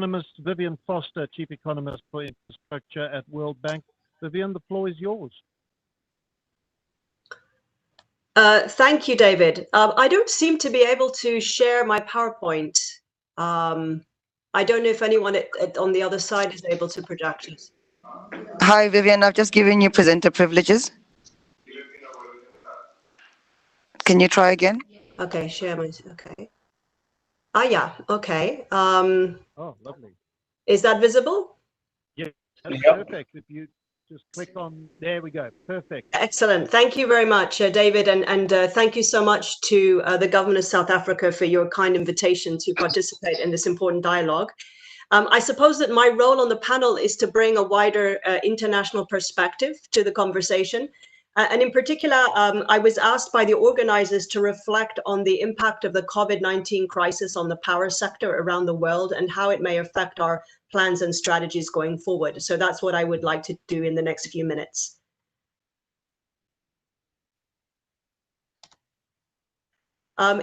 economist Vivian Foster, Chief Economist for Infrastructure at World Bank. Vivian, the floor is yours. Thank you, David. I don't seem to be able to share my PowerPoint. I don't know if anyone on the other side is able to project it. Hi, Vivian. I've just given you presenter privileges. Can you try again? Okay, share my, okay. Ah, yeah, okay. Oh, lovely. Is that visible? Yeah, that's perfect. If you just click on, there we go, perfect. Excellent. Thank you very much, David, and thank you so much to the government of South Africa for your kind invitation to participate in this important dialogue. I suppose that my role on the panel is to bring a wider international perspective to the conversation. And in particular, I was asked by the organizers to reflect on the impact of the COVID-19 crisis on the power sector around the world and how it may affect our plans and strategies going forward. So that's what I would like to do in the next few minutes.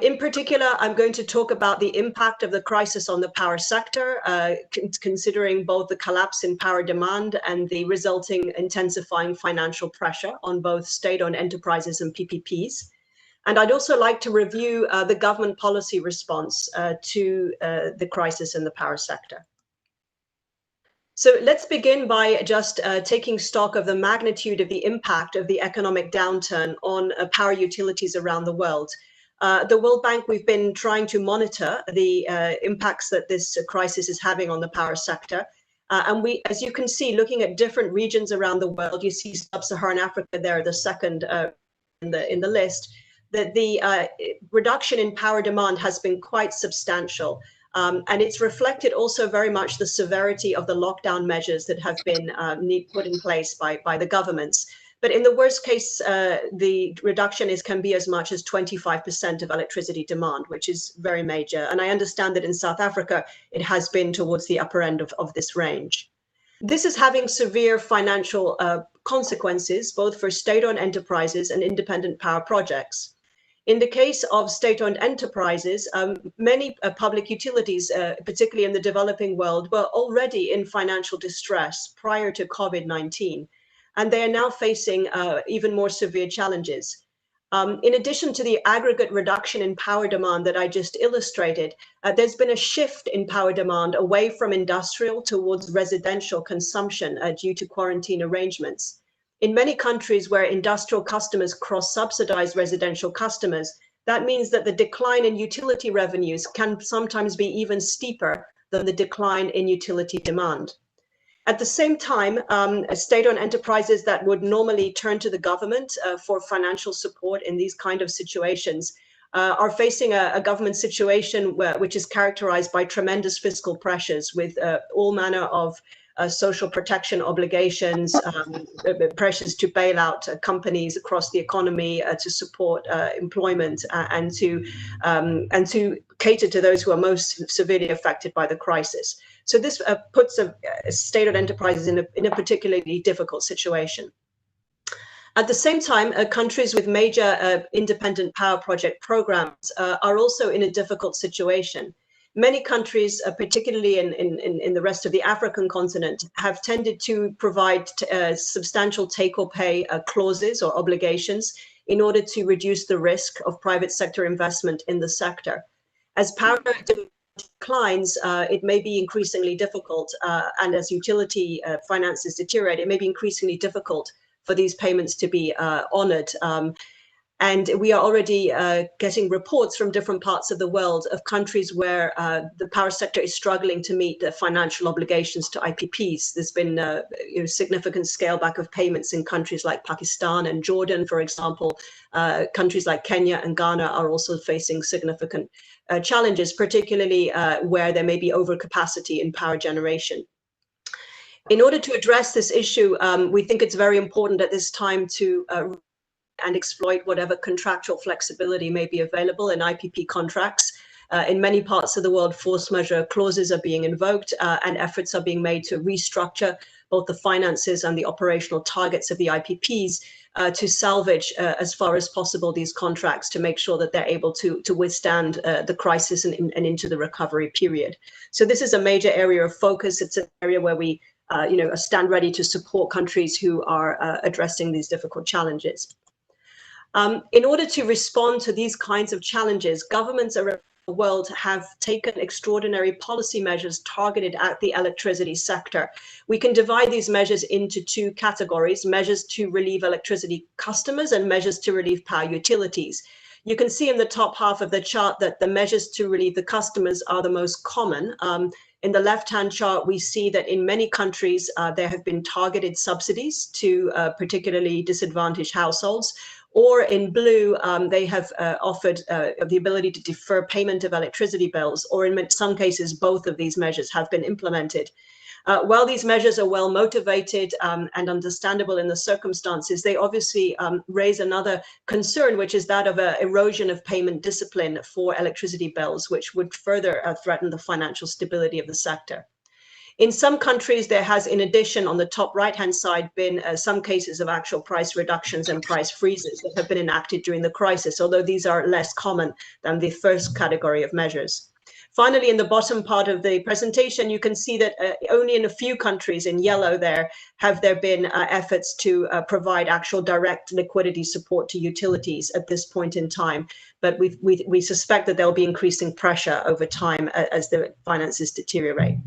In particular, I'm going to talk about the impact of the crisis on the power sector, considering both the collapse in power demand and the resulting intensifying financial pressure on both state-owned enterprises and PPPs. And I'd also like to review the government policy response to the crisis in the power sector. So let's begin by just taking stock of the magnitude of the impact of the economic downturn on power utilities around the world. The World Bank, we've been trying to monitor the impacts that this crisis is having on the power sector. And we, as you can see, looking at different regions around the world, you see Sub-Saharan Africa there, the second in the list, that the reduction in power demand has been quite substantial. And it's reflected also very much the severity of the lockdown measures that have been put in place by the governments. But in the worst case, the reduction can be as much as 25% of electricity demand, which is very major. And I understand that in South Africa, it has been towards the upper end of this range. This is having severe financial consequences, both for state-owned enterprises and independent power projects. In the case of state-owned enterprises, many public utilities, particularly in the developing world, were already in financial distress prior to COVID-19. And they are now facing even more severe challenges. In addition to the aggregate reduction in power demand that I just illustrated, there's been a shift in power demand away from industrial towards residential consumption due to quarantine arrangements. In many countries where industrial customers cross-subsidize residential customers, that means that the decline in utility revenues can sometimes be even steeper than the decline in utility demand. At the same time, state-owned enterprises that would normally turn to the government for financial support in these kind of situations are facing a government situation which is characterized by tremendous fiscal pressures with all manner of social protection obligations, pressures to bail out companies across the economy to support employment and to cater to those who are most severely affected by the crisis. So this puts state-owned enterprises in a particularly difficult situation. At the same time, countries with major independent power project programs are also in a difficult situation. Many countries, particularly in the rest of the African continent, have tended to provide substantial take-or-pay clauses or obligations in order to reduce the risk of private sector investment in the sector. As power declines, it may be increasingly difficult, and as utility finances deteriorate, it may be increasingly difficult for these payments to be honored. And we are already getting reports from different parts of the world of countries where the power sector is struggling to meet the financial obligations to IPPs. There's been significant scale back of payments in countries like Pakistan and Jordan, for example. Countries like Kenya and Ghana are also facing significant challenges, particularly where there may be overcapacity in power generation. In order to address this issue, we think it's very important at this time to and exploit whatever contractual flexibility may be available in IPP contracts. In many parts of the world, force majeure clauses are being invoked and efforts are being made to restructure both the finances and the operational targets of the IPPs to salvage as far as possible these contracts to make sure that they're able to withstand the crisis and into the recovery period. So this is a major area of focus. It's an area where we stand ready to support countries who are addressing these difficult challenges. In order to respond to these kinds of challenges, governments around the world have taken extraordinary policy measures targeted at the electricity sector. We can divide these measures into two categories: measures to relieve electricity customers and measures to relieve power utilities. You can see in the top half of the chart that the measures to relieve the customers are the most common. In the left-hand chart, we see that in many countries, there have been targeted subsidies to particularly disadvantaged households. Or in blue, they have offered the ability to defer payment of electricity bills, or in some cases, both of these measures have been implemented. While these measures are well motivated and understandable in the circumstances, they obviously raise another concern, which is that of an erosion of payment discipline for electricity bills, which would further threaten the financial stability of the sector. In some countries, there has, in addition, on the top right-hand side, been some cases of actual price reductions and price freezes that have been enacted during the crisis, although these are less common than the first category of measures. Finally, in the bottom part of the presentation, you can see that only in a few countries, in yellow there, have there been efforts to provide actual direct liquidity support to utilities at this point in time. But we suspect that there will be increasing pressure over time as the finances deteriorate.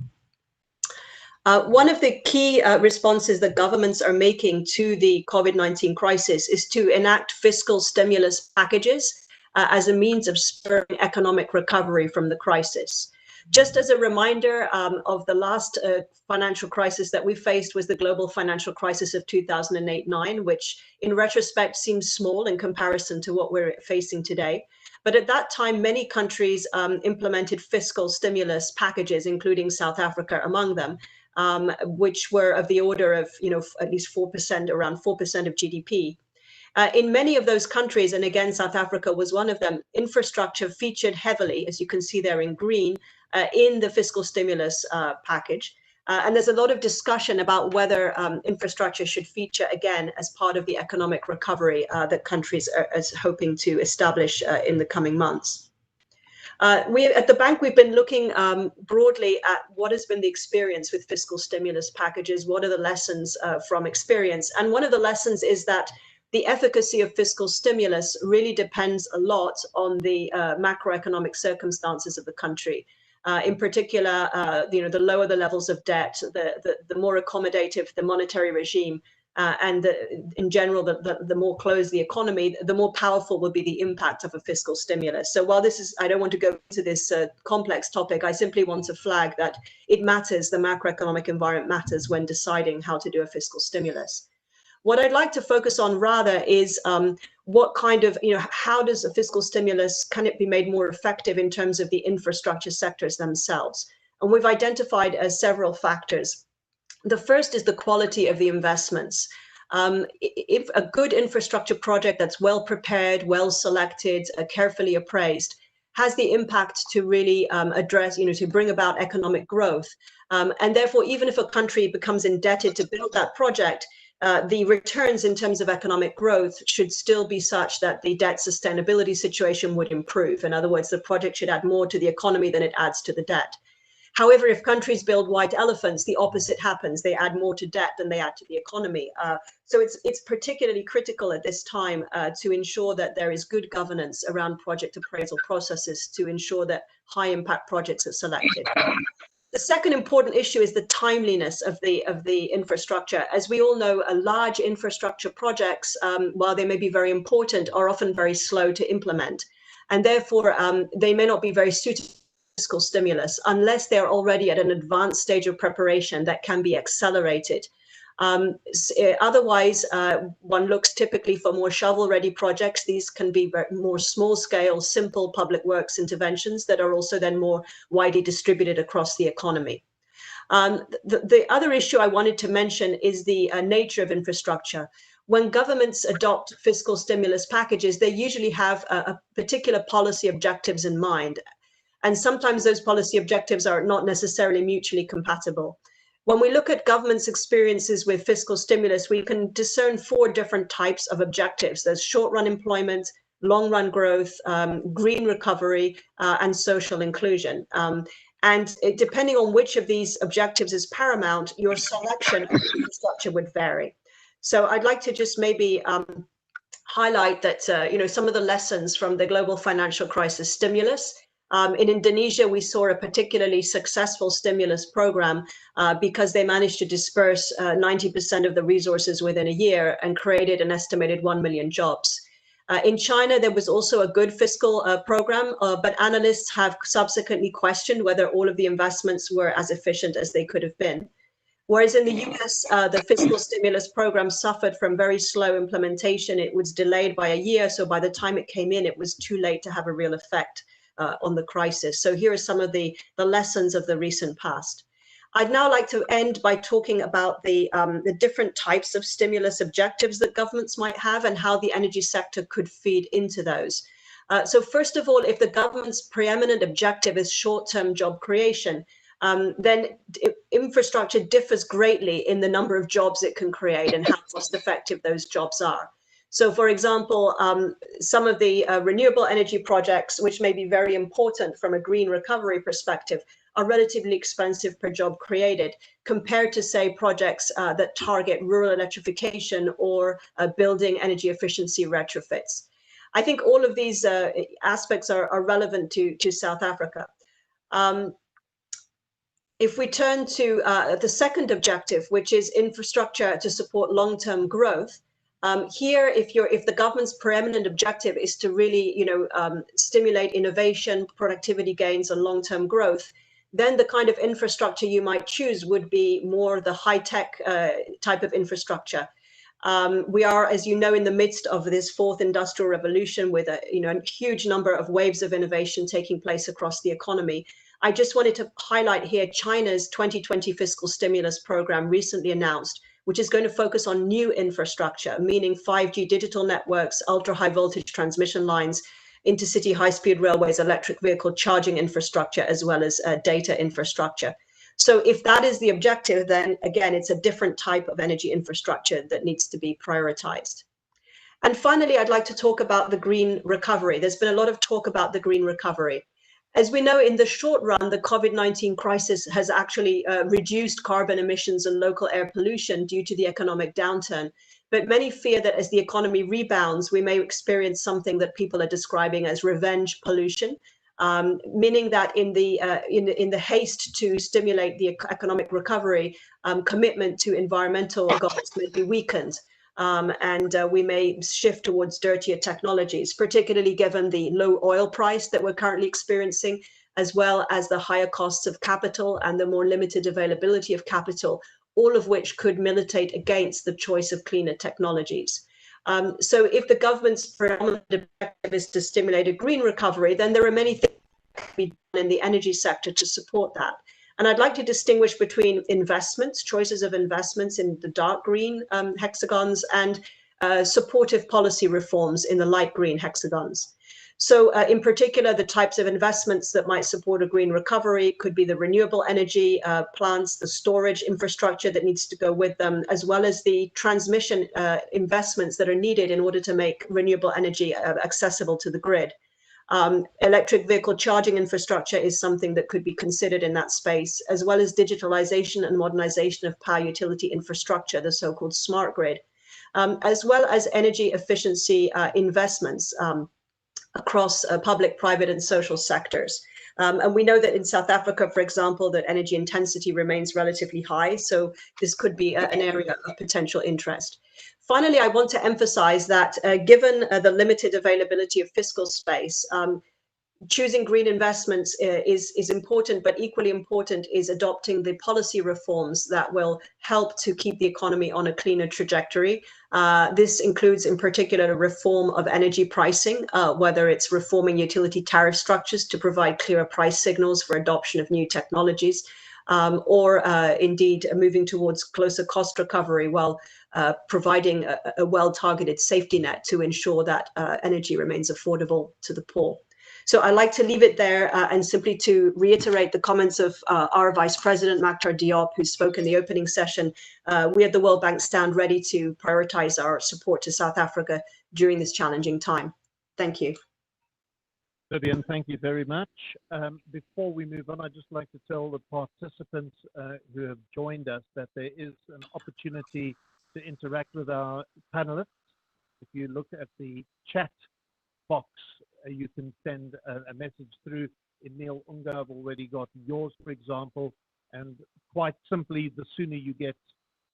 One of the key responses that governments are making to the COVID-19 crisis is to enact fiscal stimulus packages as a means of spurring economic recovery from the crisis. Just as a reminder of the last financial crisis that we faced was the global financial crisis of 2008-9, which in retrospect seems small in comparison to what we're facing today. But at that time, many countries implemented fiscal stimulus packages, including South Africa among them, which were of the order of, at least 4%, around 4% of GDP. In many of those countries, and again, South Africa was one of them, infrastructure featured heavily, as you can see there in green, in the fiscal stimulus package. And there's a lot of discussion about whether infrastructure should feature again as part of the economic recovery that countries are hoping to establish in the coming months. At the bank, we've been looking broadly at what has been the experience with fiscal stimulus packages, what are the lessons from experience. And one of the lessons is that the efficacy of fiscal stimulus really depends a lot on the macroeconomic circumstances of the country. In particular, the lower the levels of debt, the more accommodative the monetary regime, and in general, the more closed the economy, the more powerful will be the impact of a fiscal stimulus. So while I don't want to go into this complex topic, I simply want to flag that it matters, the macroeconomic environment matters when deciding how to do a fiscal stimulus. What I'd like to focus on rather is what kind of, how does a fiscal stimulus, can it be made more effective in terms of the infrastructure sectors themselves? And we've identified several factors. The first is the quality of the investments. If a good infrastructure project that's well prepared, well selected, carefully appraised, has the impact to really address, to bring about economic growth. And therefore, even if a country becomes indebted to build that project, the returns in terms of economic growth should still be such that the debt sustainability situation would improve. In other words, the project should add more to the economy than it adds to the debt. However, if countries build white elephants, the opposite happens. They add more to debt than they add to the economy. So it's particularly critical at this time to ensure that there is good governance around project appraisal processes to ensure that high impact projects are selected. The second important issue is the timeliness of the infrastructure. As we all know, large infrastructure projects, while they may be very important, are often very slow to implement. And therefore, they may not be very suited fiscal stimulus unless they're already at an advanced stage of preparation that can be accelerated. Otherwise, one looks typically for more shovel-ready projects. These can be more small-scale, simple public works interventions that are also then more widely distributed across the economy. The other issue I wanted to mention is the nature of infrastructure. When governments adopt fiscal stimulus packages, they usually have a particular policy objectives in mind. And sometimes those policy objectives are not necessarily mutually compatible. When we look at government's experiences with fiscal stimulus, we can discern 4 different types of objectives. There's short-run employment, long-run growth, green recovery, and social inclusion. Depending on which of these objectives is paramount, your selection of infrastructure would vary. So I'd like to just maybe highlight that some of the lessons from the global financial crisis stimulus. In Indonesia, we saw a particularly successful stimulus program because they managed to disperse 90% of the resources within a year and created an estimated 1 million jobs. In China, there was also a good fiscal program, but analysts have subsequently questioned whether all of the investments were as efficient as they could have been. Whereas in the US, the fiscal stimulus program suffered from very slow implementation. It was delayed by a year, so by the time it came in, it was too late to have a real effect on the crisis. So here are some of the lessons of the recent past. I'd now like to end by talking about the different types of stimulus objectives that governments might have and how the energy sector could feed into those. So first of all, if the government's preeminent objective is short-term job creation, then infrastructure differs greatly in the number of jobs it can create and how cost-effective those jobs are. So, for example, some of the renewable energy projects, which may be very important from a green recovery perspective, are relatively expensive per job created compared to, say, projects that target rural electrification or building energy efficiency retrofits. I think all of these aspects are relevant to South Africa. If we turn to the second objective, which is infrastructure to support long-term growth, here, if the government's preeminent objective is to really, stimulate innovation, productivity gains, and long-term growth, then the kind of infrastructure you might choose would be more the high-tech type of infrastructure. We are, as you know, in the midst of this 4th industrial revolution with a huge number of waves of innovation taking place across the economy. I just wanted to highlight here China's 2020 fiscal stimulus program recently announced, which is going to focus on new infrastructure, meaning 5G digital networks, ultra-high voltage transmission lines, intercity high-speed railways, electric vehicle charging infrastructure, as well as data infrastructure. So if that is the objective, then again, it's a different type of energy infrastructure that needs to be prioritized. And finally, I'd like to talk about the green recovery. There's been a lot of talk about the green recovery. As we know, in the short run, the COVID-19 crisis has actually reduced carbon emissions and local air pollution due to the economic downturn. But many fear that as the economy rebounds, we may experience something that people are describing as revenge pollution, meaning that in the haste to stimulate the economic recovery, commitment to environmental goals may be weakened. And we may shift towards dirtier technologies, particularly given the low oil price that we're currently experiencing, as well as the higher costs of capital and the more limited availability of capital, all of which could militate against the choice of cleaner technologies. So if the government's predominant objective is to stimulate a green recovery, then there are many things that can be done in the energy sector to support that. And I'd like to distinguish between investments, choices of investments in the dark green hexagons, and supportive policy reforms in the light green hexagons. So in particular, the types of investments that might support a green recovery could be the renewable energy plants, the storage infrastructure that needs to go with them, as well as the transmission investments that are needed in order to make renewable energy accessible to the grid. Electric vehicle charging infrastructure is something that could be considered in that space, as well as digitalization and modernization of power utility infrastructure, the so-called smart grid, as well as energy efficiency investments across public, private, and social sectors. And we know that in South Africa, for example, that energy intensity remains relatively high, so this could be an area of potential interest. Finally, I want to emphasize that given the limited availability of fiscal space, choosing green investments is important, but equally important is adopting the policy reforms that will help to keep the economy on a cleaner trajectory. This includes, in particular, a reform of energy pricing, whether it's reforming utility tariff structures to provide clearer price signals for adoption of new technologies, or indeed moving towards closer cost recovery while providing a well-targeted safety net to ensure that energy remains affordable to the poor. So I'd like to leave it there and simply to reiterate the comments of our Vice President, Maktar Diop, who spoke in the opening session. We at the World Bank stand ready to prioritize our support to South Africa during this challenging time. Thank you. Vivian, thank you very much. Before we move on, I'd just like to tell the participants who have joined us that there is an opportunity to interact with our panelists. If you look at the chat box, you can send a message through. Emil Unga, I've already got yours, for example, and quite simply, the sooner you get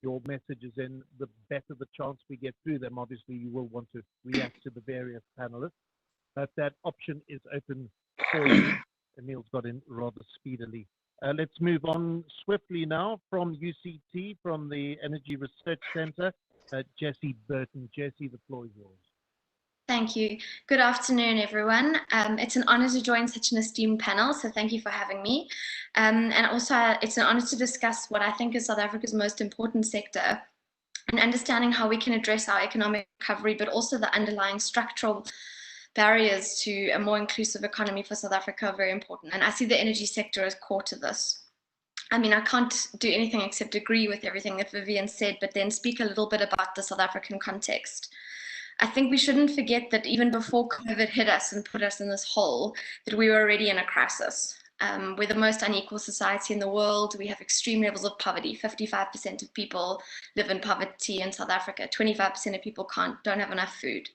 your messages in, the better the chance we get through them. Obviously, you will want to react to the various panelists, but that option is open for you. Emil's got in rather speedily. Let's move on swiftly now from UCT, from the Energy Research Center, Jessie Burton. Jessie, the floor is yours. Thank you. Good afternoon, everyone. It's an honor to join such an esteemed panel, so thank you for having me. And also, it's an honor to discuss what I think is South Africa's most important sector and understanding how we can address our economic recovery, but also the underlying structural barriers to a more inclusive economy for South Africa are very important. And I see the energy sector as core to this. I mean, I can't do anything except agree with everything that Vivian said, but then speak a little bit about the South African context. I think we shouldn't forget that even before COVID hit us and put us in this hole, that we were already in a crisis. We're the most unequal society in the world. We have extreme levels of poverty. 55% of people live in poverty in South Africa. 25% of people don't have enough food.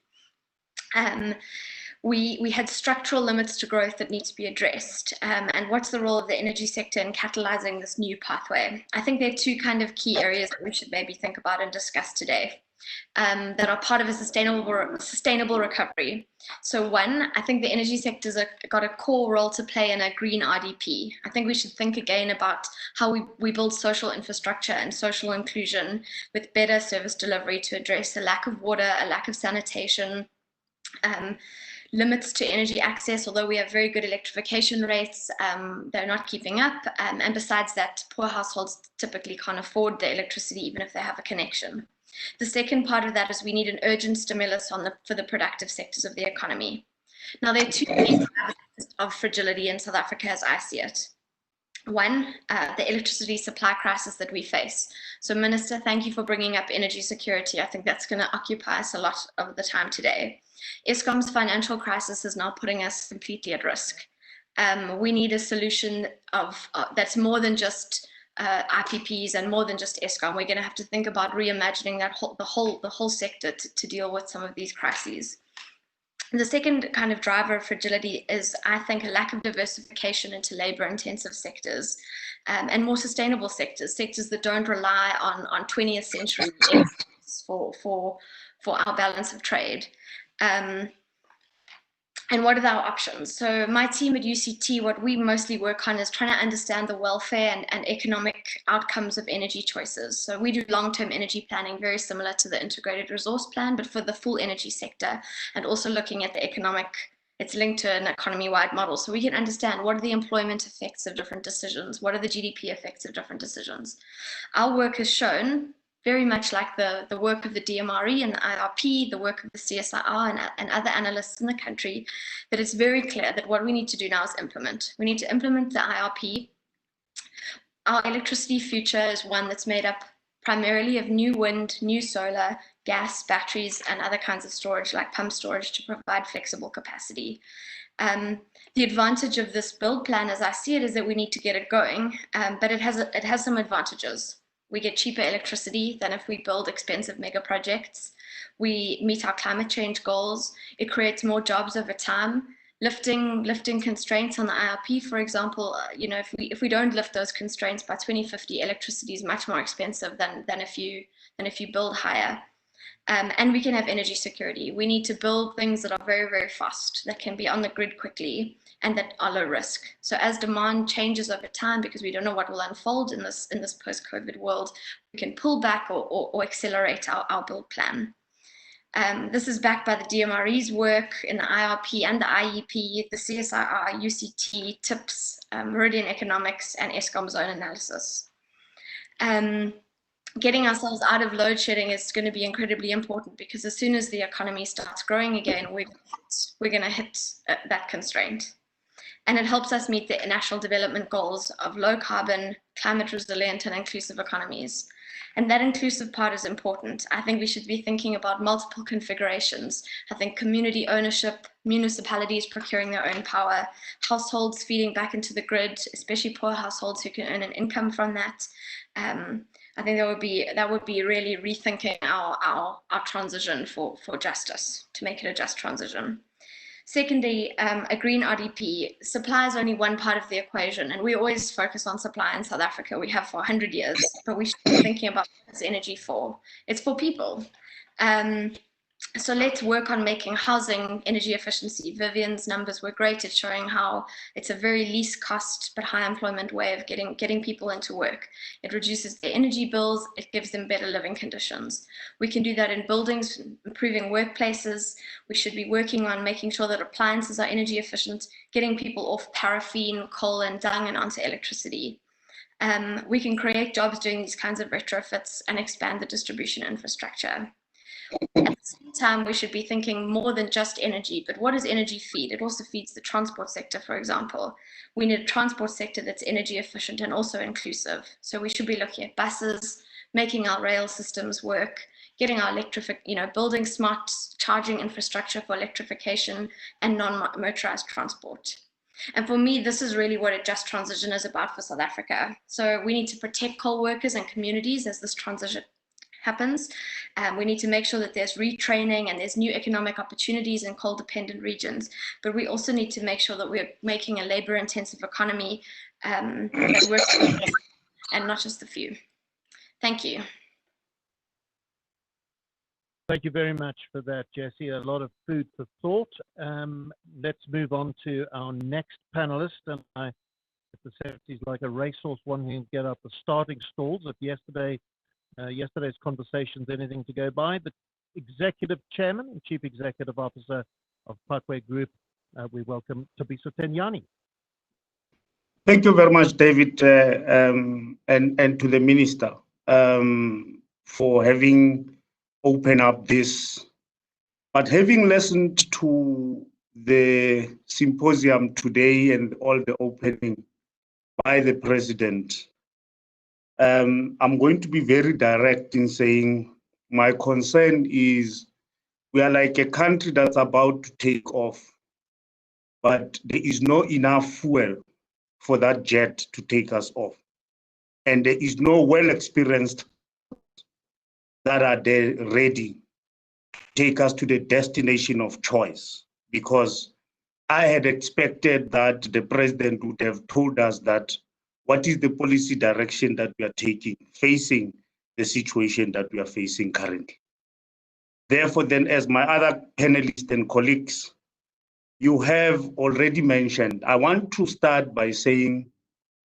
We had structural limits to growth that need to be addressed. And what's the role of the energy sector in catalyzing this new pathway? I think there are two kind of key areas that we should maybe think about and discuss today. That are part of a sustainable recovery. So one, I think the energy sector's got a core role to play in a green RDP. I think we should think again about how we build social infrastructure and social inclusion with better service delivery to address a lack of water, a lack of sanitation, limits to energy access. Although we have very good electrification rates, they're not keeping up. And besides that, poor households typically can't afford the electricity even if they have a connection. The second part of that is we need an urgent stimulus for the productive sectors of the economy. Now, there are two main drivers of fragility in South Africa as I see it. One, the electricity supply crisis that we face. So, Minister, thank you for bringing up energy security. I think that's going to occupy us a lot of the time today. Eskom's financial crisis is now putting us completely at risk. We need a solution that's more than just IPPs and more than just Eskom. We're going to have to think about reimagining the whole sector to deal with some of these crises. The second kind of driver of fragility is, I think, a lack of diversification into labor-intensive sectors and more sustainable sectors that don't rely on 20th century for our balance of trade. And what are our options? So my team at UCT, what we mostly work on is trying to understand the welfare and economic outcomes of energy choices. So we do long-term energy planning, very similar to the integrated resource plan, but for the full energy sector, and also looking at the it's linked to an economy-wide model. So we can understand what are the employment effects of different decisions, what are the GDP effects of different decisions. Our work has shown, very much like the work of the DMRE and the IRP, the work of the CSIR and other analysts in the country, that it's very clear that what we need to do now is implement. We need to implement the IRP. Our electricity future is one that's made up primarily of new wind, new solar, gas, batteries, and other kinds of storage like pump storage to provide flexible capacity. The advantage of this build plan, as I see it, is that we need to get it going, but it has some advantages. We get cheaper electricity than if we build expensive mega projects. We meet our climate change goals. It creates more jobs over time. Lifting constraints on the IRP, for example, if we don't lift those constraints by 2050, electricity is much more expensive than if you build higher. And we can have energy security. We need to build things that are very, very fast, that can be on the grid quickly, and that are low risk. So as demand changes over time, because we don't know what will unfold in this post-COVID world, we can pull back or accelerate our build plan. This is backed by the DMRE's work in the IRP and the IEP, the CSIR, UCT, TIPS, Meridian Economics, and Eskom's own analysis. Getting ourselves out of load shedding is going to be incredibly important, because as soon as the economy starts growing again, we're going to hit that constraint. And it helps us meet the national development goals of low carbon, climate resilient, and inclusive economies. And that inclusive part is important. I think we should be thinking about multiple configurations. I think community ownership, municipalities procuring their own power, households feeding back into the grid, especially poor households who can earn an income from that. I think that would be really rethinking our transition for justice, to make it a just transition. Secondly, a green RDP. Supply is only one part of the equation, and we always focus on supply in South Africa. We have for 100 years, but we should be thinking about what is energy for. It's for people. So let's work on making housing energy efficiency. Vivian's numbers were great at showing how it's a very least cost but high employment way of getting people into work. It reduces their energy bills, it gives them better living conditions. We can do that in buildings, improving workplaces. We should be working on making sure that appliances are energy efficient, getting people off paraffin, coal and dung and onto electricity. We can create jobs doing these kinds of retrofits and expand the distribution infrastructure. At the same time, we should be thinking more than just energy, but what does energy feed? It also feeds the transport sector, for example. We need a transport sector that's energy efficient and also inclusive. So we should be looking at buses, making our rail systems work, getting our building smart charging infrastructure for electrification and non-motorized transport. And for me, this is really what a just transition is about for South Africa. So we need to protect coal workers and communities as this transition happens. We need to make sure that there's retraining and there's new economic opportunities in coal-dependent regions. But we also need to make sure that we're making a labor-intensive economy that works for the and not just the few. Thank you. Thank you very much for that, Jessie. A lot of food for thought. Let's move on to our next panelist. And if the secretary's like a racehorse, one can get up the starting stalls. If yesterday's conversations anything to go by, the Executive Chairman and Chief Executive Officer of Parkway Group, we welcome Thabiso Tenyani. Thank you very much, David, and to the Minister for having opened up this. But having listened to the symposium today and all the opening by the President, I'm going to be very direct in saying my concern is we are like a country that's about to take off, but there is not enough fuel for that jet to take us off. And there is no well-experienced that are there ready to take us to the destination of choice, because I had expected that the President would have told us that what is the policy direction that we are taking, facing the situation that we are facing currently. Therefore, then, as my other panelists and colleagues, you have already mentioned, I want to start by saying,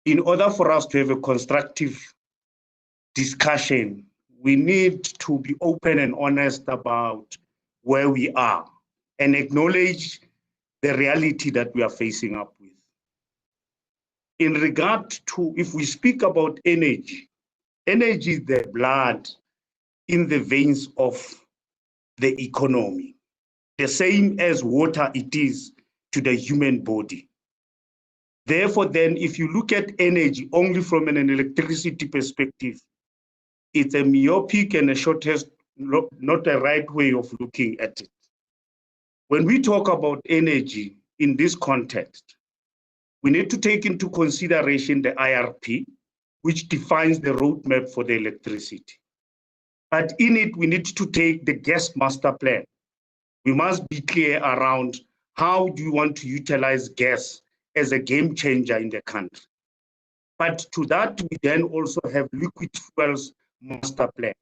in order for us to have a constructive discussion, we need to be open and honest about where we are and acknowledge the reality that we are facing up with. In regard to, if we speak about energy, energy is the blood in the veins of the economy, the same as water it is to the human body. Therefore, then, if you look at energy only from an electricity perspective, it's a myopic and a shortest, not a right way of looking at it. When we talk about energy in this context, we need to take into consideration the IRP, which defines the roadmap for the electricity. But in it, we need to take the gas master plan. We must be clear around how do you want to utilize gas as a game changer in the country. But to that, we then also have liquid fuels master plan.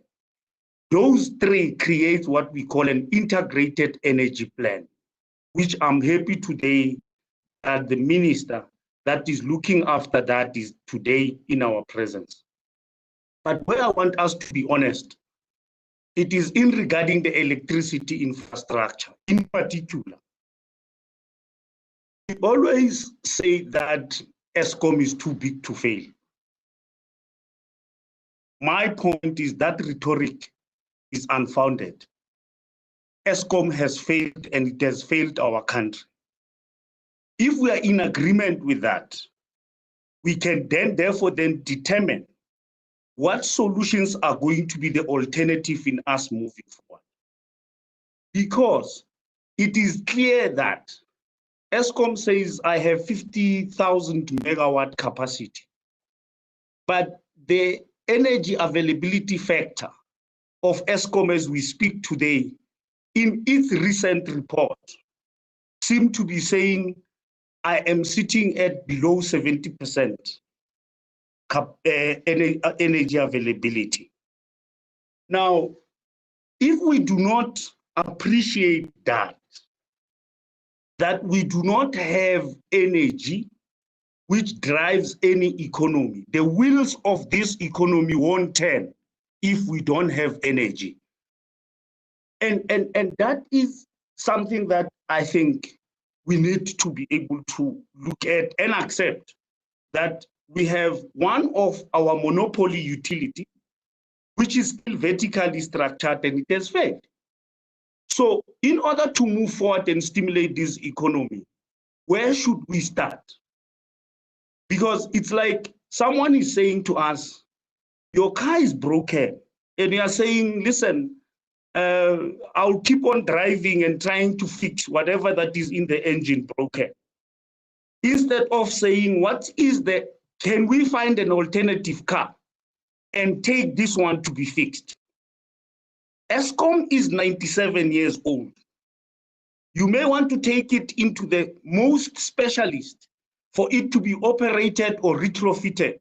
Those three create what we call an integrated energy plan, which I'm happy today that the Minister that is looking after that is today in our presence. But where I want us to be honest, it is in regarding the electricity infrastructure. In particular, we always say that Eskom is too big to fail. My point is that rhetoric is unfounded. Eskom has failed and it has failed our country. If we are in agreement with that, we can then therefore determine what solutions are going to be the alternative in us moving forward. Because it is clear that Eskom says I have 50,000 megawatt capacity, but the energy availability factor of Eskom as we speak today, in its recent report, seem to be saying I am sitting at below 70% energy availability. Now, if we do not appreciate that we do not have energy which drives any economy, the wheels of this economy won't turn if we don't have energy. And that is something that I think we need to be able to look at and accept, that we have one of our monopoly utility, which is still vertically structured, and it has failed. So in order to move forward and stimulate this economy, where should we start? Because it's like someone is saying to us, your car is broken, and you are saying, listen, I'll keep on driving and trying to fix whatever that is in the engine broken. Instead of saying, can we find an alternative car and take this one to be fixed? Eskom is 97 years old. You may want to take it into the most specialist for it to be operated or retrofitted.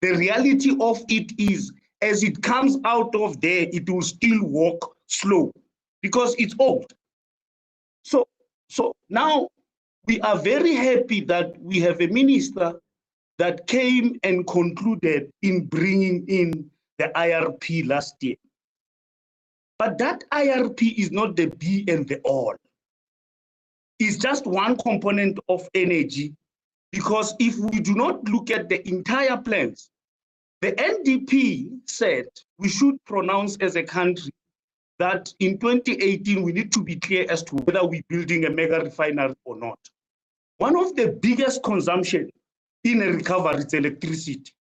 The reality of it is, as it comes out of there, it will still walk slow because it's old. So now we are very happy that we have a minister that came and concluded in bringing in the IRP last year. But that IRP is not the be and the all. It's just one component of energy, because if we do not look at the entire plans, the NDP said we should pronounce as a country that in 2018 we need to be clear as to whether we're building a mega refinery or not. One of the biggest consumption in a recovery is electricity.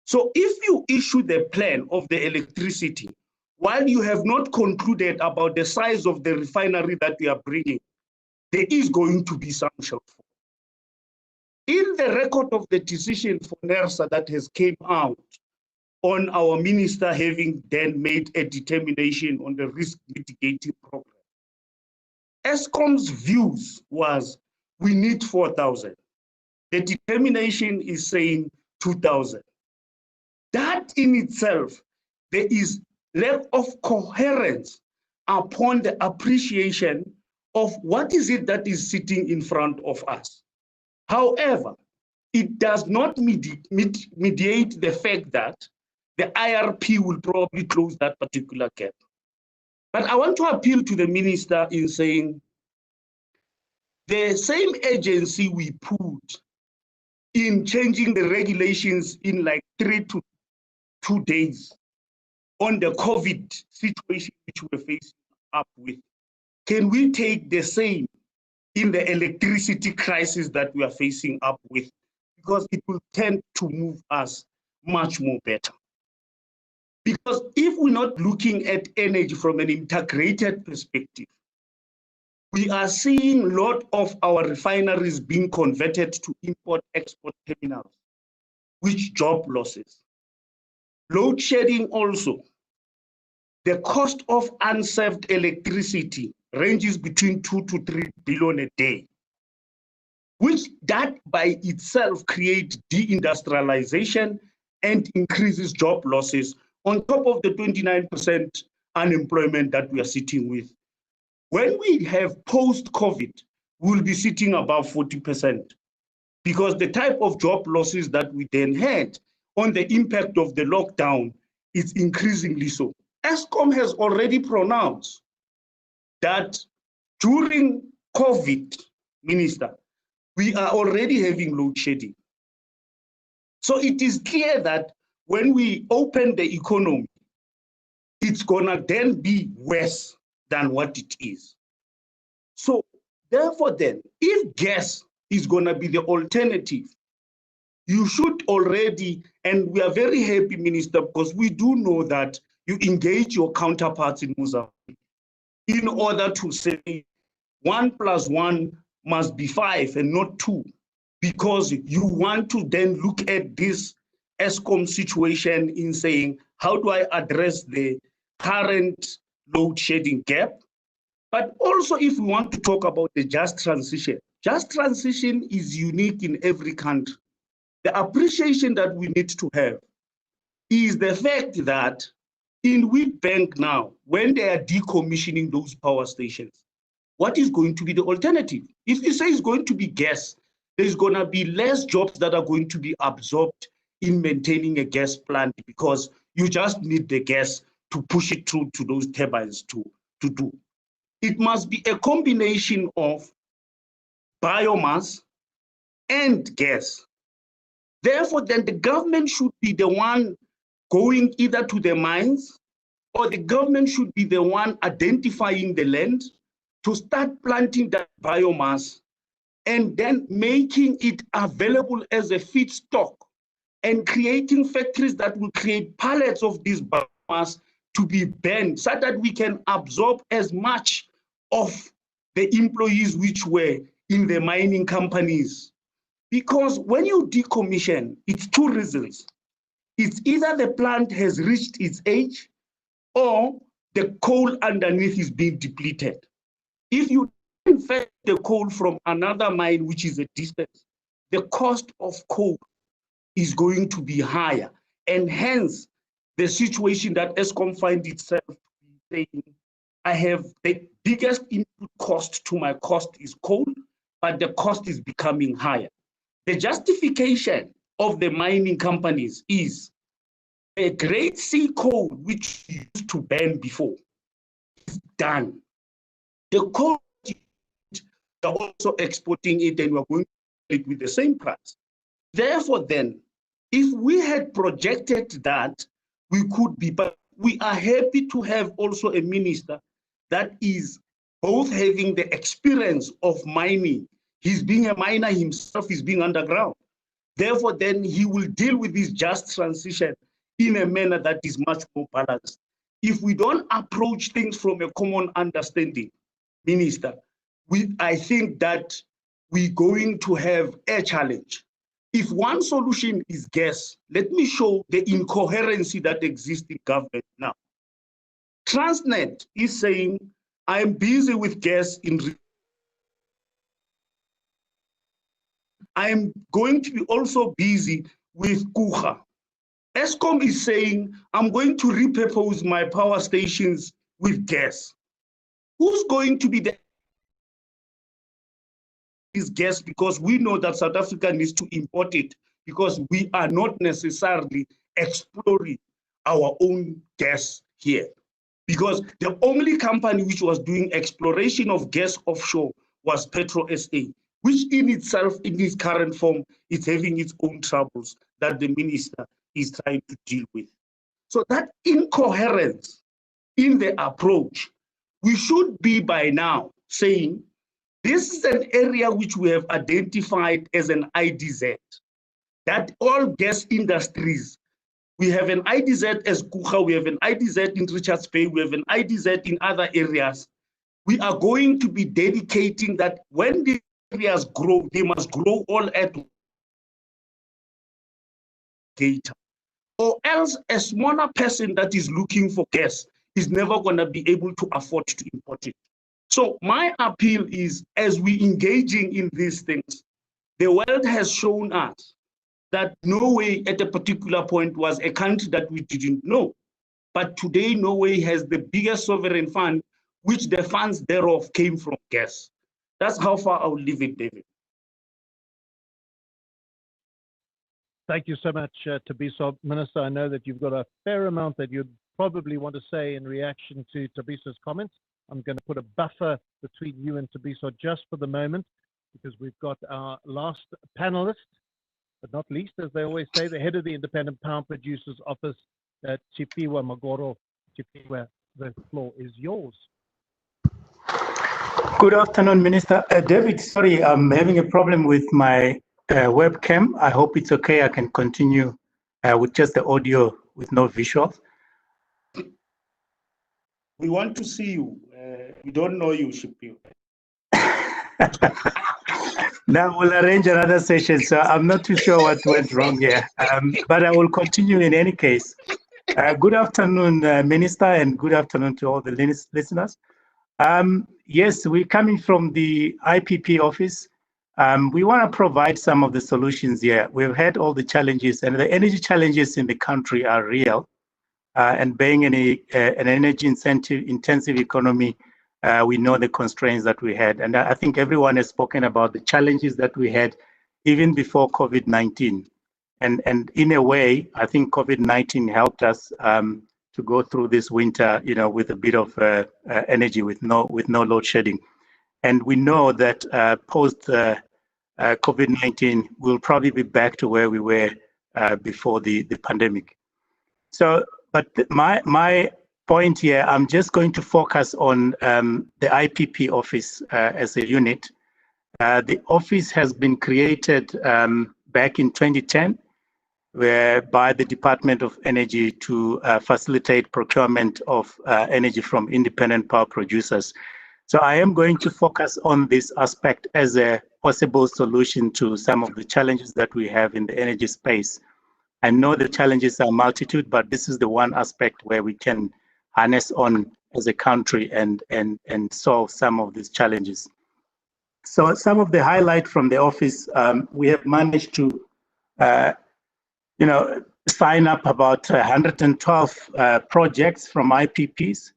So if you issue the plan of the electricity, while you have not concluded about the size of the refinery that we are bringing, there is going to be some shortfall. In the record of the decision for NERSA that has came out on our minister having then made a determination on the risk mitigating program, Eskom's views was we need 4,000. The determination is saying 2,000. That in itself, there is lack of coherence upon the appreciation of what is it that is sitting in front of us. However, it does not mediate the fact that the IRP will probably close that particular gap. But I want to appeal to the minister in saying the same agency we put in changing the regulations in like 3 to 2 days on the COVID situation which we're facing up with, can we take the same in the electricity crisis that we are facing up with? Because it will tend to move us much more better. Because if we're not looking at energy from an integrated perspective, we are seeing a lot of our refineries being converted to import-export terminals, which job losses. Load shedding also. The cost of unserved electricity ranges between 2 to 3 billion a day, which that by itself creates deindustrialization and increases job losses on top of the 29% unemployment that we are sitting with. When we have post-COVID, we'll be sitting above 40% because the type of job losses that we then had on the impact of the lockdown is increasingly so. Eskom has already pronounced that during COVID, Minister, we are already having load shedding. So it is clear that when we open the economy, it's gonna then be worse than what it is. So therefore then, if gas is going to be the alternative. You should already, and we are very happy, Minister, because we do know that you engage your counterparts in Mozambique in order to say 1 + 1 must be 5 and not 2, because you want to then look at this ESCOM situation in saying, how do I address the current load shedding gap? But also, if we want to talk about the just transition is unique in every country. The appreciation that we need to have is the fact that in Wheatbank now, when they are decommissioning those power stations, what is going to be the alternative? If you say it's going to be gas, there's going to be less jobs that are going to be absorbed in maintaining a gas plant, because you just need the gas to push it through to those turbines to do. It must be a combination of biomass and gas. Therefore, then the government should be the one going either to the mines, or the government should be the one identifying the land to start planting that biomass and then making it available as a feedstock and creating factories that will create pallets of this biomass to be burned so that we can absorb as much of the employees which were in the mining companies. Because when you decommission, it's 2 reasons. It's either the plant has reached its age or the coal underneath is being depleted. If you fetch the coal from another mine, which is a distance, the cost of coal is going to be higher. And hence, the situation that ESCOM finds itself saying, I have the biggest input cost to my cost is coal, but the cost is becoming higher. The justification of the mining companies is a grade C coal, which used to burn before, is done. The coal, they're also exporting it, and we're going to sell it with the same price. Therefore, then, if we had projected that, we could be, but we are happy to have also a minister that is both having the experience of mining. He's being a miner himself, he's being underground. Therefore, then he will deal with this just transition in a manner that is much more balanced. If we don't approach things from a common understanding, Minister, I think that we're going to have a challenge. If one solution is gas, let me show the incoherency that exists in government now. Transnet is saying, I'm busy with gas I'm going to be also busy with Kucha. ESCOM is saying, I'm going to repurpose my power stations with gas. Who's going to be this gas? Because we know that South Africa needs to import it, because we are not necessarily exploring our own gas here. Because the only company which was doing exploration of gas offshore was Petro SA, which in itself, in its current form, is having its own troubles that the minister is trying to deal with. So that incoherence in the approach, we should be by now saying, this is an area which we have identified as an IDZ, that all gas industries, we have an IDZ as Kucha, we have an IDZ in Richards Bay, we have an IDZ in other areas. We are going to be dedicating that when these areas grow, they must grow all at data. Or else a smaller person that is looking for gas is never going to be able to afford to import it. So my appeal is, as we engaging in these things, the world has shown us that Norway at a particular point was a country that we didn't know. But today, Norway has the biggest sovereign fund, which the funds thereof came from gas. That's how far I'll leave it, David. Thank you so much, Thabiso. Minister, I know that you've got a fair amount that you'd probably want to say in reaction to Thabiso's comments. I'm going to put a buffer between you and Thabiso just for the moment, because we've got our last panelist, but not least, as they always say, the head of the Independent Power Producers Office, Tshipiwa Magoro. Tshipiwa, the floor is yours. Good afternoon, Minister. David, sorry, I'm having a problem with my webcam. I hope it's okay. I can continue with just the audio with no visuals. We want to see you. We don't know you, Shipio. Now we'll arrange another session. So I'm not too sure what went wrong here, but I will continue in any case. Good afternoon, Minister, and good afternoon to all the listeners. Yes, we're coming from the IPP office. We want to provide some of the solutions here. We've had all the challenges, and the energy challenges in the country are real. And being an energy intensive economy, we know the constraints that we had. And I think everyone has spoken about the challenges that we had even before COVID-19. And in a way, I think COVID-19 helped us to go through this winter, with a bit of energy, with no load shedding. And we know that post COVID-19, we'll probably be back to where we were before the pandemic. So, but my point here, I'm just going to focus on the IPP office as a unit. The office has been created back in 2010, by the Department of Energy to facilitate procurement of energy from independent power producers. So I am going to focus on this aspect as a possible solution to some of the challenges that we have in the energy space. I know the challenges are multitude, but this is the one aspect where we can harness on as a country and solve some of these challenges. So some of the highlight from the office, we have managed to sign up about 112 projects from IPPs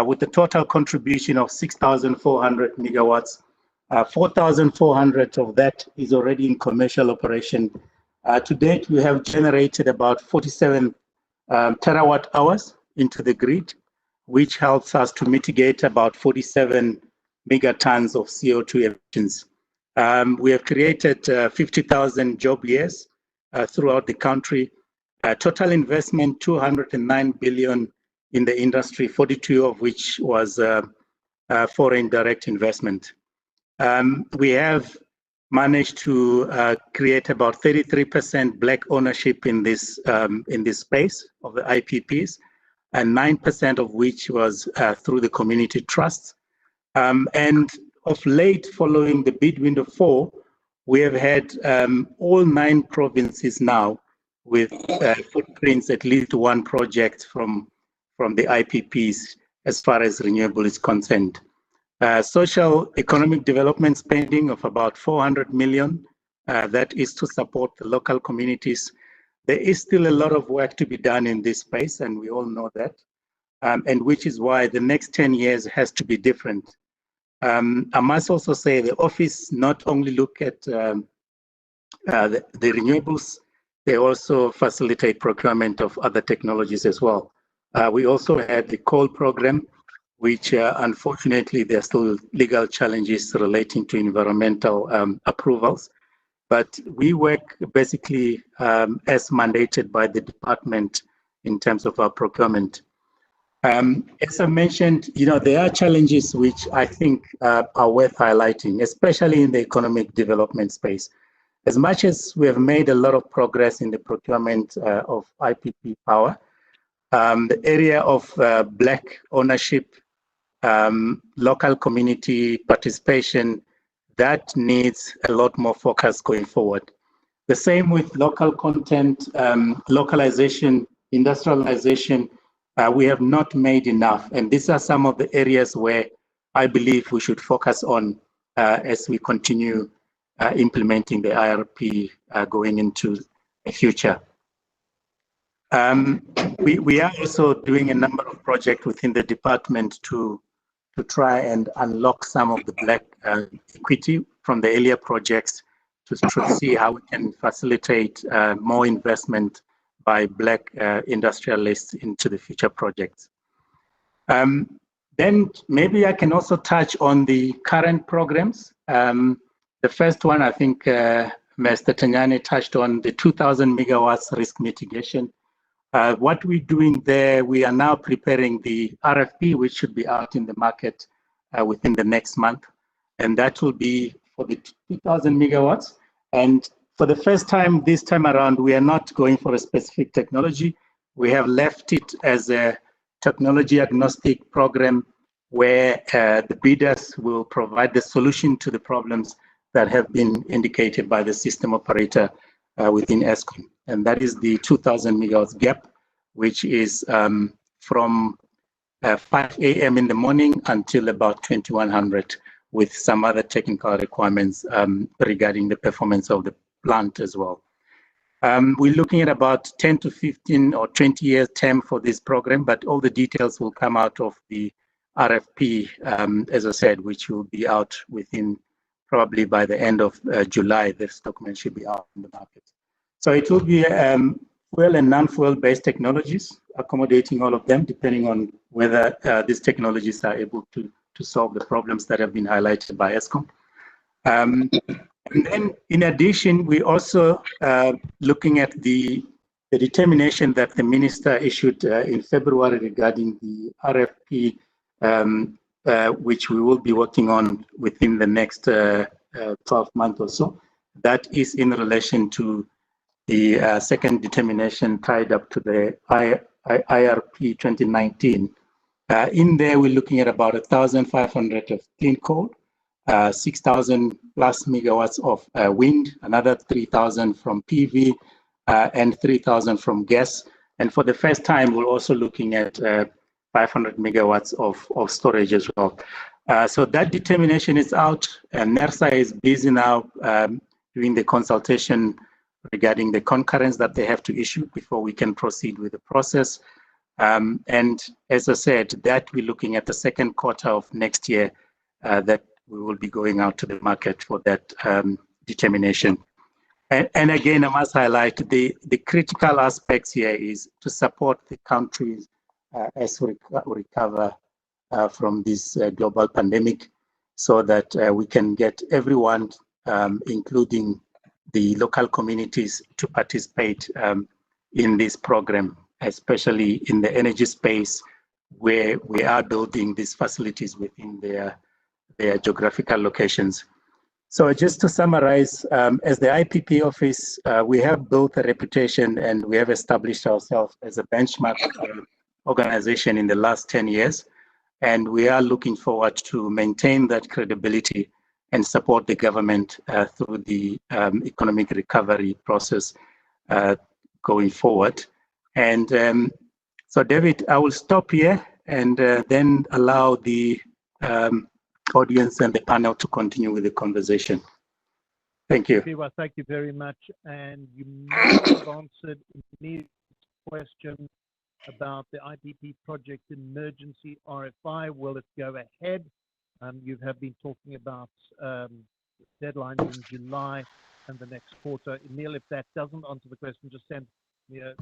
with a total contribution of 6,400 megawatts. 4,400 of that is already in commercial operation. To date, we have generated about 47 terawatt hours into the grid, which helps us to mitigate about 47 megatons of CO2 emissions. We have created 50,000 job years throughout the country. Total investment, 209 billion in the industry, 42 of which was foreign direct investment. We have managed to create about 33% Black ownership in this space of the IPPs, and 9% of which was through the community trusts. And of late, following the bid window 4, we have had all 9 provinces now with footprints, at least one project from the IPPs as far as renewable is concerned. Social economic development spending of about 400 million, that is to support the local communities. There is still a lot of work to be done in this space, and we all know that, and which is why the next 10 years has to be different. I must also say the office not only look at the renewables, they also facilitate procurement of other technologies as well. We also had the coal program, which unfortunately there are still legal challenges relating to environmental approvals. But we work basically as mandated by the department in terms of our procurement. As I mentioned, there are challenges which I think are worth highlighting, especially in the economic development space. As much as we have made a lot of progress in the procurement of IPP power, the area of Black ownership, local community participation, that needs a lot more focus going forward. The same with local content, localization, industrialization. We have not made enough, and these are some of the areas where I believe we should focus on as we continue implementing the IRP going into the future. We are also doing a number of projects within the department to try and unlock some of the Black equity from the earlier projects to see how we can facilitate more investment by Black industrialists into the future projects. Then maybe I can also touch on the current programs. The first one, I think Mr. Tanyane touched on, the 2,000 megawatts risk mitigation. What we're doing there, we are now preparing the RFP, which should be out in the market within the next month. and that will be for the 2,000 megawatts. And for the first time this time around, we are not going for a specific technology. We have left it as a technology agnostic program where the bidders will provide the solution to the problems that have been indicated by the system operator within Eskom. And that is the 2,000 megawatts gap, which is from 5 a.m. in the morning until about 2100, with some other technical requirements regarding the performance of the plant as well. We're looking at about 10 to 15 or 20 years term for this program, but all the details will come out of the RFP, as I said, which will be out within probably by the end of July. This document should be out in the market. So it will be fuel and non-fuel based technologies, accommodating all of them, depending on whether these technologies are able to solve the problems that have been highlighted by Eskom. And then in addition, we also looking at the determination that the minister issued in February regarding the RFP, which we will be working on within the next 12 months or so. That is in relation to the second determination tied up to the IRP 2019. In there, we're looking at about 1,500 of clean coal, 6,000 plus megawatts of wind, another 3,000 from PV, and 3,000 from gas. And for the first time, we're also looking at 500 megawatts of storage as well. So that determination is out, and NERSA is busy now doing the consultation regarding the concurrence that they have to issue before we can proceed with the process. And as I said, that we're looking at the second quarter of next year that we will be going out to the market for that determination. And again, I must highlight the critical aspects here is to support the countries as we recover from this global pandemic, so that we can get everyone, including the local communities, to participate in this program, especially in the energy space where we are building these facilities within their geographical locations. So just to summarize, as the IPP office, we have built a reputation and we have established ourselves as a benchmark organization in the last 10 years. And we are looking forward to maintain that credibility and support the government through the economic recovery process going forward. And so David, I will stop here and then allow the audience and the panel to continue with the conversation. Thank you. Siwa, thank you very much. And you may have answered Neil's question about the IPP project emergency RFI. Will it go ahead? You have been talking about deadlines in July and the next quarter. Neil, if that doesn't answer the question, just send me a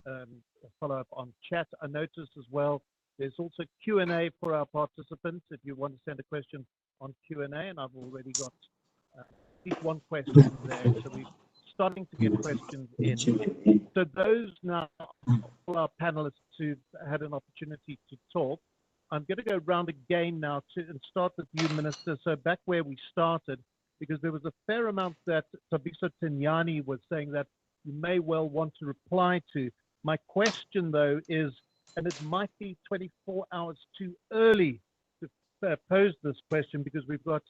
follow-up on chat. I noticed as well, there's also Q&A for our participants if you want to send a question on Q&A, and I've already got at least one question there. So we're starting to get questions in. So those now, all our panelists who've had an opportunity to talk, I'm going to go round again now and start with you, Minister. So back where we started, because there was a fair amount that Thabiso Tinyani was saying that you may well want to reply to. My question, though, is, and it might be 24 hours too early to pose this question, because we've got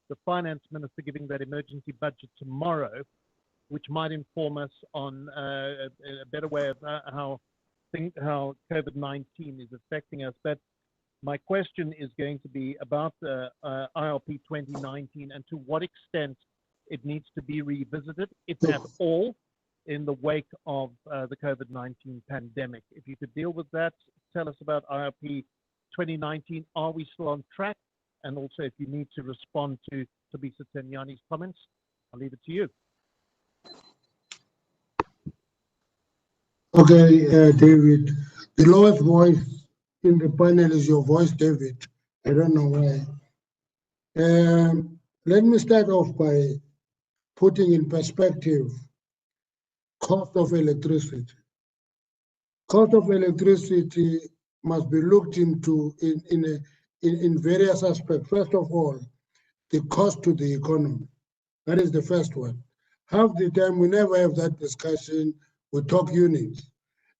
the finance minister giving that emergency budget tomorrow, which might inform us on a better way of how COVID-19 is affecting us. But my question is going to be about IRP 2019 and to what extent it needs to be revisited, if at all, in the wake of the COVID-19 pandemic. If you could deal with that, tell us about IRP 2019. Are we still on track? And also, if you need to respond to Thabiso Tinyani's comments, I'll leave it to you. Okay, David. The lowest voice in the panel is your voice, David. I don't know why. Let me start off by putting in perspective cost of electricity. Cost of electricity must be looked into in various aspects. First of all, the cost to the economy. That is the first one. Half the time, we never have that discussion. We talk units.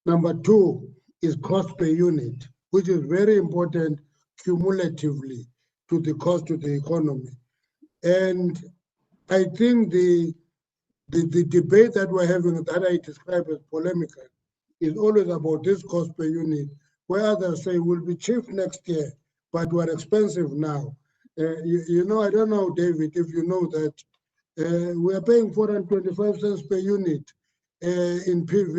Number two is cost per unit, which is very important cumulatively to the cost to the economy. And I think the debate that we're having, that I describe as polemical, is always about this cost per unit, where others say will be cheap next year, but we're expensive now. You know, I don't know, David, if you know that we are paying 425 cents per unit in PV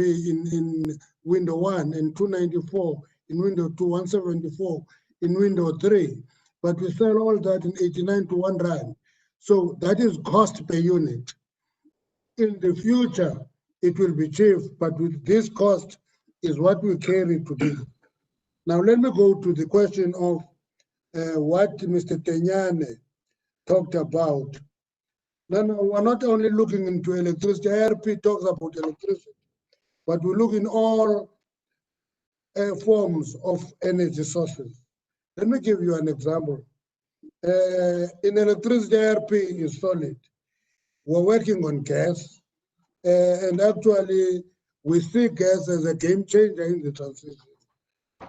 in window 1 and 294 in window 2, 174 in window 3, but we sell all that in 89 to 1 rand. So that is cost per unit. In the future, it will be cheap, but with this cost is what we carry today. Now, let me go to the question of what Mr. Tenyane talked about. No, we're not only looking into electricity. IRP talks about electricity, but we look in all forms of energy sources. Let me give you an example. In electricity, IRP is solid. We're working on gas, and actually, we see gas as a game changer in the transition,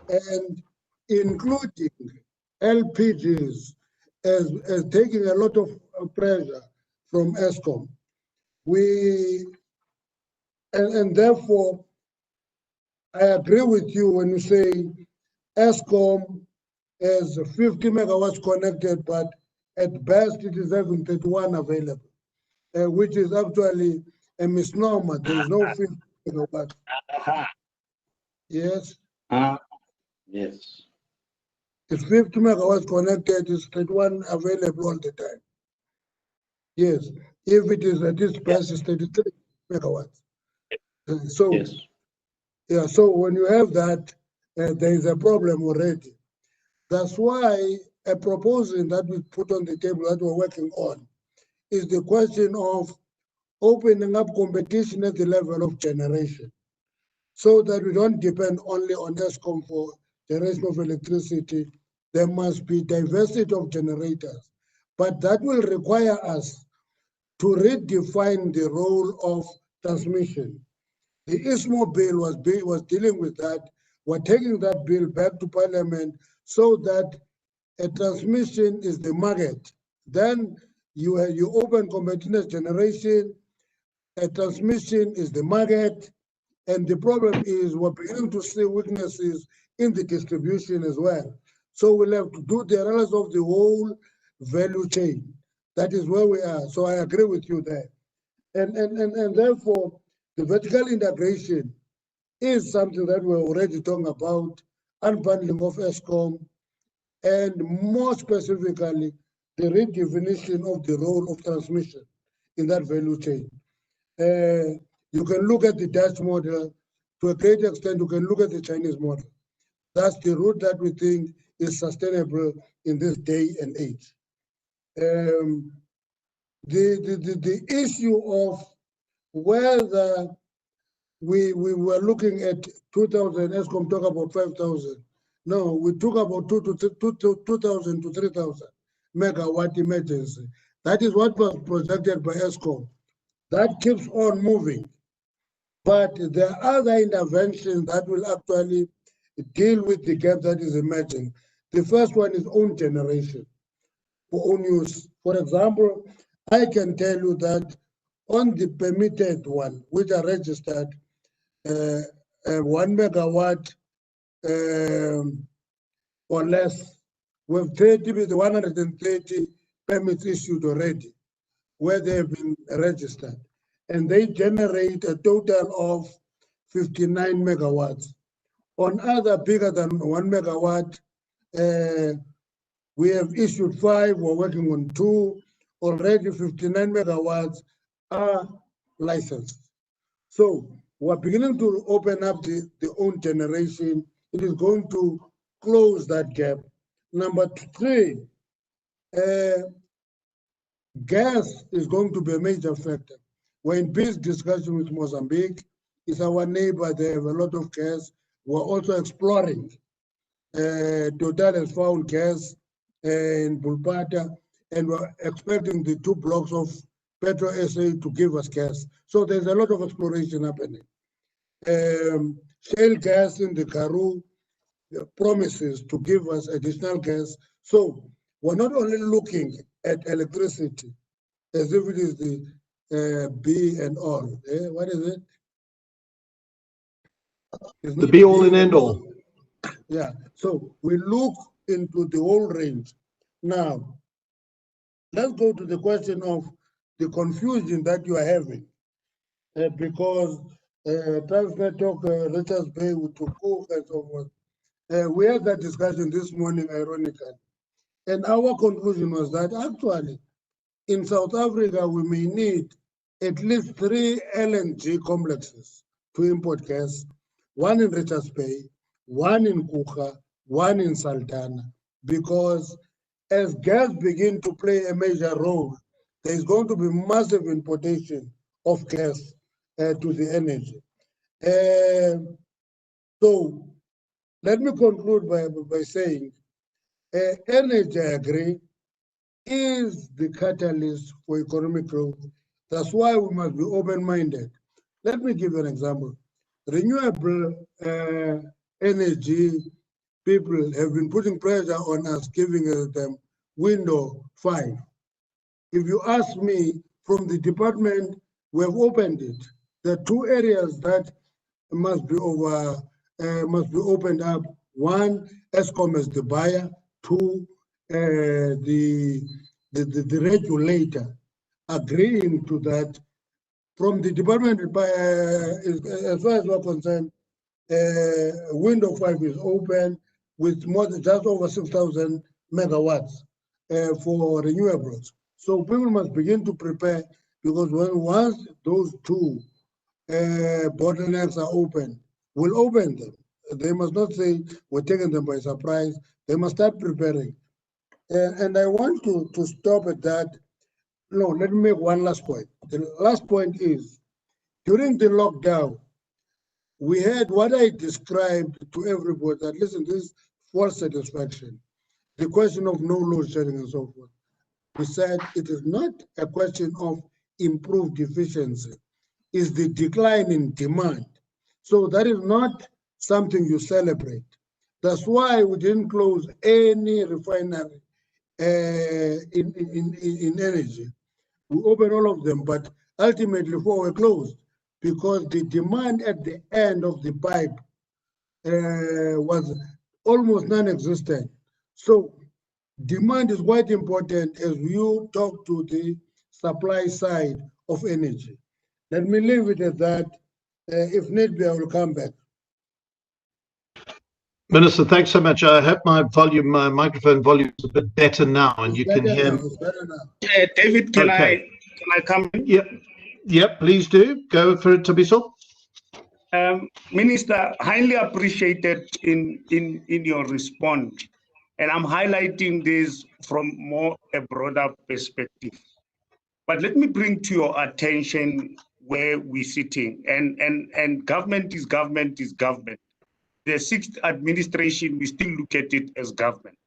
and including LPGs as taking a lot of pressure from ESCOM. And therefore, I agree with you when you say ESCOM has 50 megawatts connected, but at best it is having 31 available, which is actually a misnomer. There is no 50 megawatts. Yes? Yes. It's 50 megawatts connected, it's 31 available all the time. Yes, if it is at its best, it's 33 megawatts. So, Yes. yeah, so when you have that, there is a problem already. That's why a proposal that we put on the table that we're working on is the question of opening up competition at the level of generation, so that we don't depend only on ESCOM for generation of electricity. There must be diversity of generators, but that will require us to redefine the role of transmission. The ISMO bill was dealing with that. We're taking that bill back to Parliament so that a transmission is the market. Then you open continuous generation, a transmission is the market, and the problem is we're beginning to see weaknesses in the distribution as well. So we'll have to do the analysis of the whole value chain. That is where we are. So I agree with you there. And therefore, the vertical integration is something that we're already talking about, unbundling of ESCOM, and more specifically, the redefinition of the role of transmission in that value chain. You can look at the Dutch model, to a great extent, you can look at the Chinese model. That's the route that we think is sustainable in this day and age. The issue of whether we were looking at 2,000, ESCOM talk about 5,000. No, we talk about 2,000 to 3,000 megawatt emergency. That is what was projected by ESCOM. That keeps on moving. But there are other interventions that will actually deal with the gap that is emerging. The first one is own generation for own use. For example, I can tell you that on the permitted one, which are registered, 1 megawatt or less, with 30 with 130 permits issued already, where they have been registered. And they generate a total of 59 megawatts. On other bigger than 1 megawatt, we have issued 5, we're working on 2, already 59 megawatts are licensed. So we're beginning to open up the own generation. It is going to close that gap. Number 3, gas is going to be a major factor. We're in peace discussion with Mozambique. It's our neighbor, they have a lot of gas. We're also exploring. Total has found gas in Bulpata. and we're expecting the 2 blocks of Petro SA to give us gas. So there's a lot of exploration happening. Shale gas in the Karoo promises to give us additional gas. So we're not only looking at electricity as if it is the be and all. What is it? It's The be all and end all. Yeah, so we look into the whole range. Now, let's go to the question of the confusion that you are having. Because Transnet talk, Richards Bay, we took off and so forth. We had that discussion this morning, ironically. And our conclusion was that actually, in South Africa, we may need at least 3 LNG complexes to import gas, 1 in Richards Bay, 1 in Kucha, 1 in Saldanha, because as gas begin to play a major role, there's going to be massive importation of gas to the energy. So let me conclude by saying energy, I agree, is the catalyst for economic growth. That's why we must be open-minded. Let me give you an example. Renewable energy people have been putting pressure on us, giving them window 5. If you ask me, from the department, we have opened it. There are 2 areas that must be opened up. 1, ESCOM as the buyer. 2, the regulator agreeing to that. From the department, as far as we're concerned, window 5 is open with more than just over 6,000 megawatts for renewables. So people must begin to prepare, because once those 2 bottlenecks are open, we'll open them. They must not say we're taking them by surprise. They must start preparing. And I want to stop at that. No, let me make one last point. The last point is, during the lockdown, we had what I described to everybody, that listen, this false satisfaction, the question of no load shedding and so forth. We said it is not a question of improved efficiency, it's the decline in demand. So that is not something you celebrate. That's why we didn't close any refinery in energy. We opened all of them, but ultimately 4 were closed because the demand at the end of the pipe was almost non-existent. So demand is quite important as you talk to the supply side of energy. Let me leave it at that. If need be, I will come back. Minister, thanks so much. I hope my microphone volume is a bit better now, and you can hear me. It's better now. David, can I come in? Yep, please do. Go for it, Tabiso. Minister, highly appreciated in your response. And I'm highlighting this from more a broader perspective. But let me bring to your attention where we're sitting. And government is government is government. The 6th administration, we still look at it as government.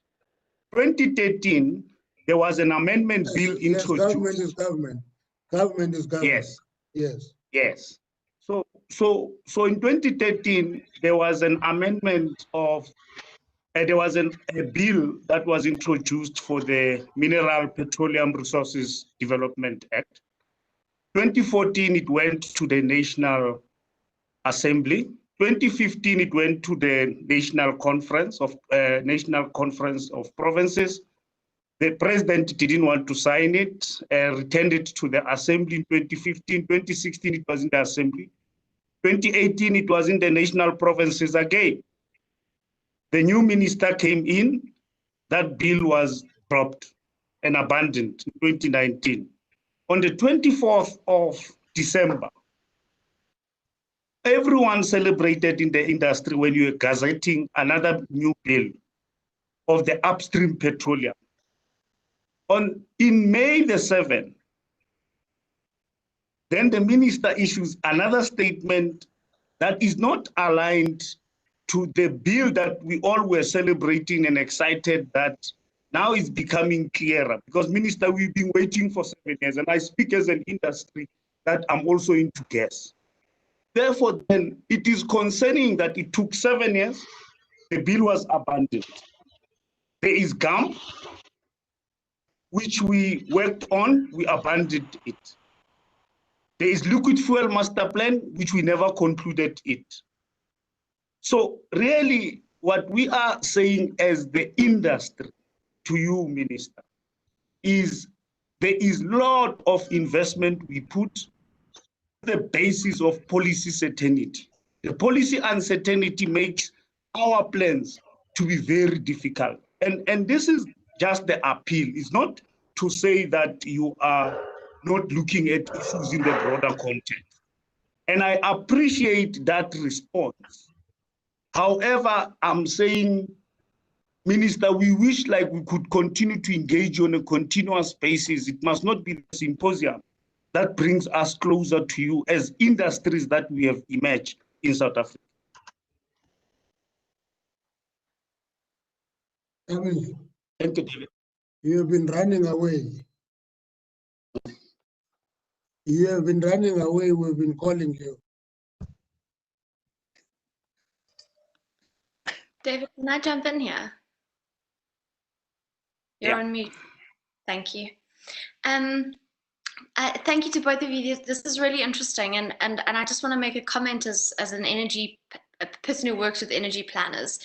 2013, there was an amendment bill introduced. Government is government. Government is government. Yes. So in 2013, there was an amendment of, there was a bill that was introduced for the Mineral Petroleum Resources Development Act. 2014, it went to the National Assembly. 2015, it went to the National Conference of Provinces. The president didn't want to sign it, returned it to the Assembly in 2015. 2016, it was in the Assembly. 2018, it was in the national provinces again. The new minister came in, that bill was dropped and abandoned in 2019. On the 24th of December, everyone celebrated in the industry when you were gazetting another new bill of the upstream petroleum. In May the 7th, then the minister issues another statement that is not aligned to the bill that we all were celebrating and excited that now it's becoming clearer because, Minister, we've been waiting for 7 years, and I speak as an industry that I'm also into gas. Therefore, then it is concerning that it took 7 years, the bill was abandoned. There is GAMP, which we worked on, we abandoned it. There is liquid fuel master plan, which we never concluded it. So really, what we are saying as the industry to you, Minister, is there is a lot of investment we put the basis of policy certainty. The policy uncertainty makes our plans to be very difficult. And this is just the appeal. It's not to say that you are not looking at issues in the broader context. And I appreciate that response. However, I'm saying, Minister, we wish like we could continue to engage on a continuous basis. It must not be the symposium that brings us closer to you as industries that we have emerged in South Africa. Emily, Thank you, David. you have been running away. You have been running away. We've been calling you. David, can I jump in here? You're Yeah. on mute. Thank you. Thank you to both of you. This is really interesting, and I just want to make a comment as an a person who works with energy planners.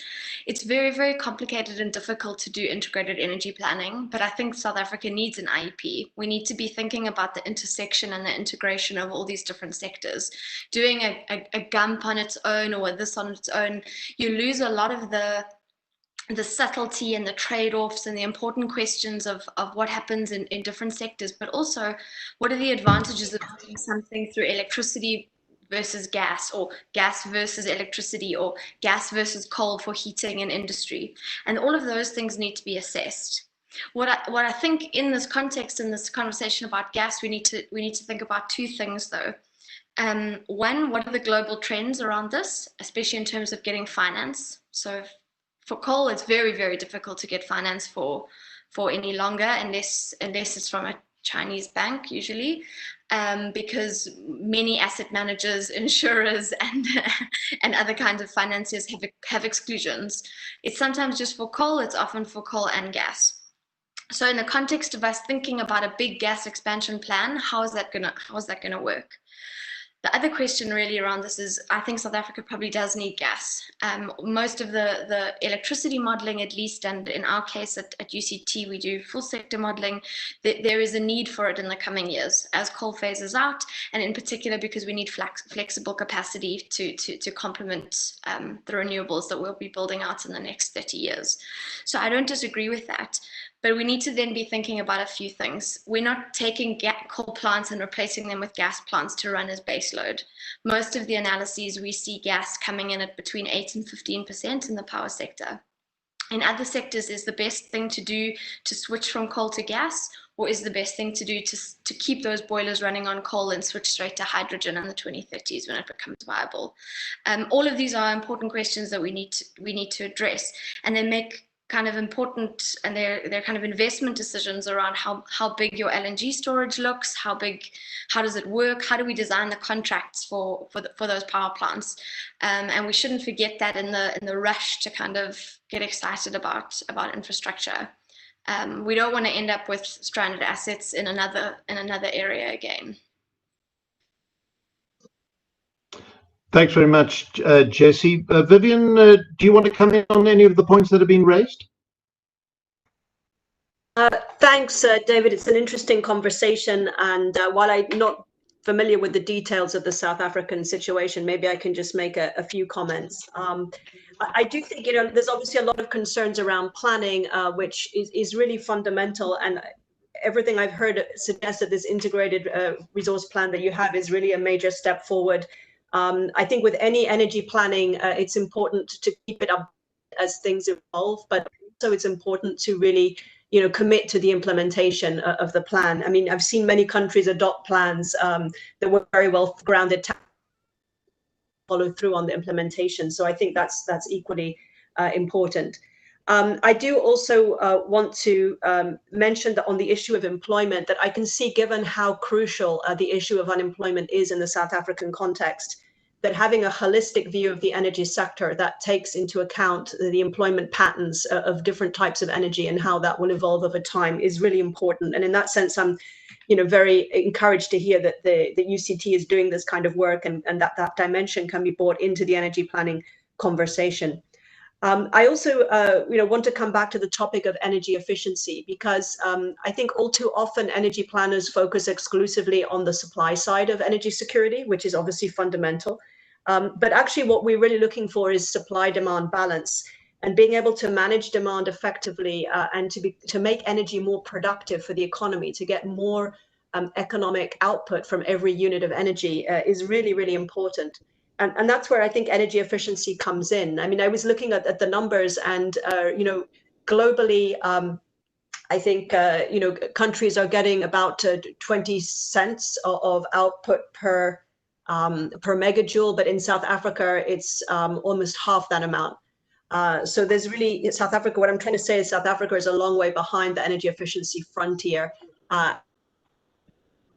It's very, very complicated and difficult to do integrated energy planning, but I think South Africa needs an IEP. We need to be thinking about the intersection and the integration of all these different sectors. Doing a GUMP on its own or this on its own, you lose a lot of the subtlety and the trade-offs and the important questions of what happens in different sectors, but also what are the advantages of doing something through electricity versus gas, or gas versus electricity, or gas versus coal for heating and industry. And all of those things need to be assessed. What I think in this context, in this conversation about gas, we need to think about two things though. One, what are the global trends around this, especially in terms of getting finance? So for coal, it's very, very difficult to get finance for any longer, unless it's from a Chinese bank usually, because many asset managers, insurers, and other kinds of financiers have exclusions. It's sometimes just for coal, it's often for coal and gas. So in the context of us thinking about a big gas expansion plan, how is that gonna work? The other question really around this is, I think South Africa probably does need gas. Most of the electricity modeling, at least, and in our case at UCT, we do full sector modeling, there is a need for it in the coming years as coal phases out, and in particular because we need flexible capacity to complement the renewables that we'll be building out in the next 30 years. So I don't disagree with that. But we need to then be thinking about a few things. We're not taking coal plants and replacing them with gas plants to run as baseload. Most of the analyses, we see gas coming in at between 8 and 15% in the power sector. In other sectors, is the best thing to do to switch from coal to gas, or is the best thing to do to keep those boilers running on coal and switch straight to hydrogen in the 2030s when it becomes viable? All of these are important questions that we need to address, and then make kind of important, and they're kind of investment decisions around how big your LNG storage looks, how does it work, how do we design the contracts for those power plants, and we shouldn't forget that in the rush to kind of get excited about infrastructure. We don't want to end up with stranded assets in another area again. Thanks very much, Jesse. Vivian, do you want to come in on any of the points that have been raised? Thanks, David. It's an interesting conversation. And while I'm not familiar with the details of the South African situation, maybe I can just make a few comments. I do think, there's obviously a lot of concerns around planning, which is really fundamental. And everything I've heard suggests that this integrated resource plan that you have is really a major step forward. I think with any energy planning, it's important to keep it up as things evolve, but also it's important to really, commit to the implementation of the plan. I mean, I've seen many countries adopt plans that were very well grounded to follow through on the implementation. So I think that's equally important. I do also want to mention that on the issue of employment, that I can see, given how crucial the issue of unemployment is in the South African context, that having a holistic view of the energy sector that takes into account the employment patterns of different types of energy and how that will evolve over time is really important. And in that sense, I'm very encouraged to hear that the UCT is doing this kind of work, and that dimension can be brought into the energy planning conversation. I also want to come back to the topic of energy efficiency, because I think all too often energy planners focus exclusively on the supply side of energy security, which is obviously fundamental. But actually what we're really looking for is supply-demand balance, and being able to manage demand effectively and to make energy more productive for the economy, to get more economic output from every unit of energy is really, really important. And that's where I think energy efficiency comes in. I mean, I was looking at the numbers, and globally, I think countries are getting about 20 cents of output per megajoule, but in South Africa, it's almost half that amount. So there's really South Africa. What I'm trying to say is South Africa is a long way behind the energy efficiency frontier.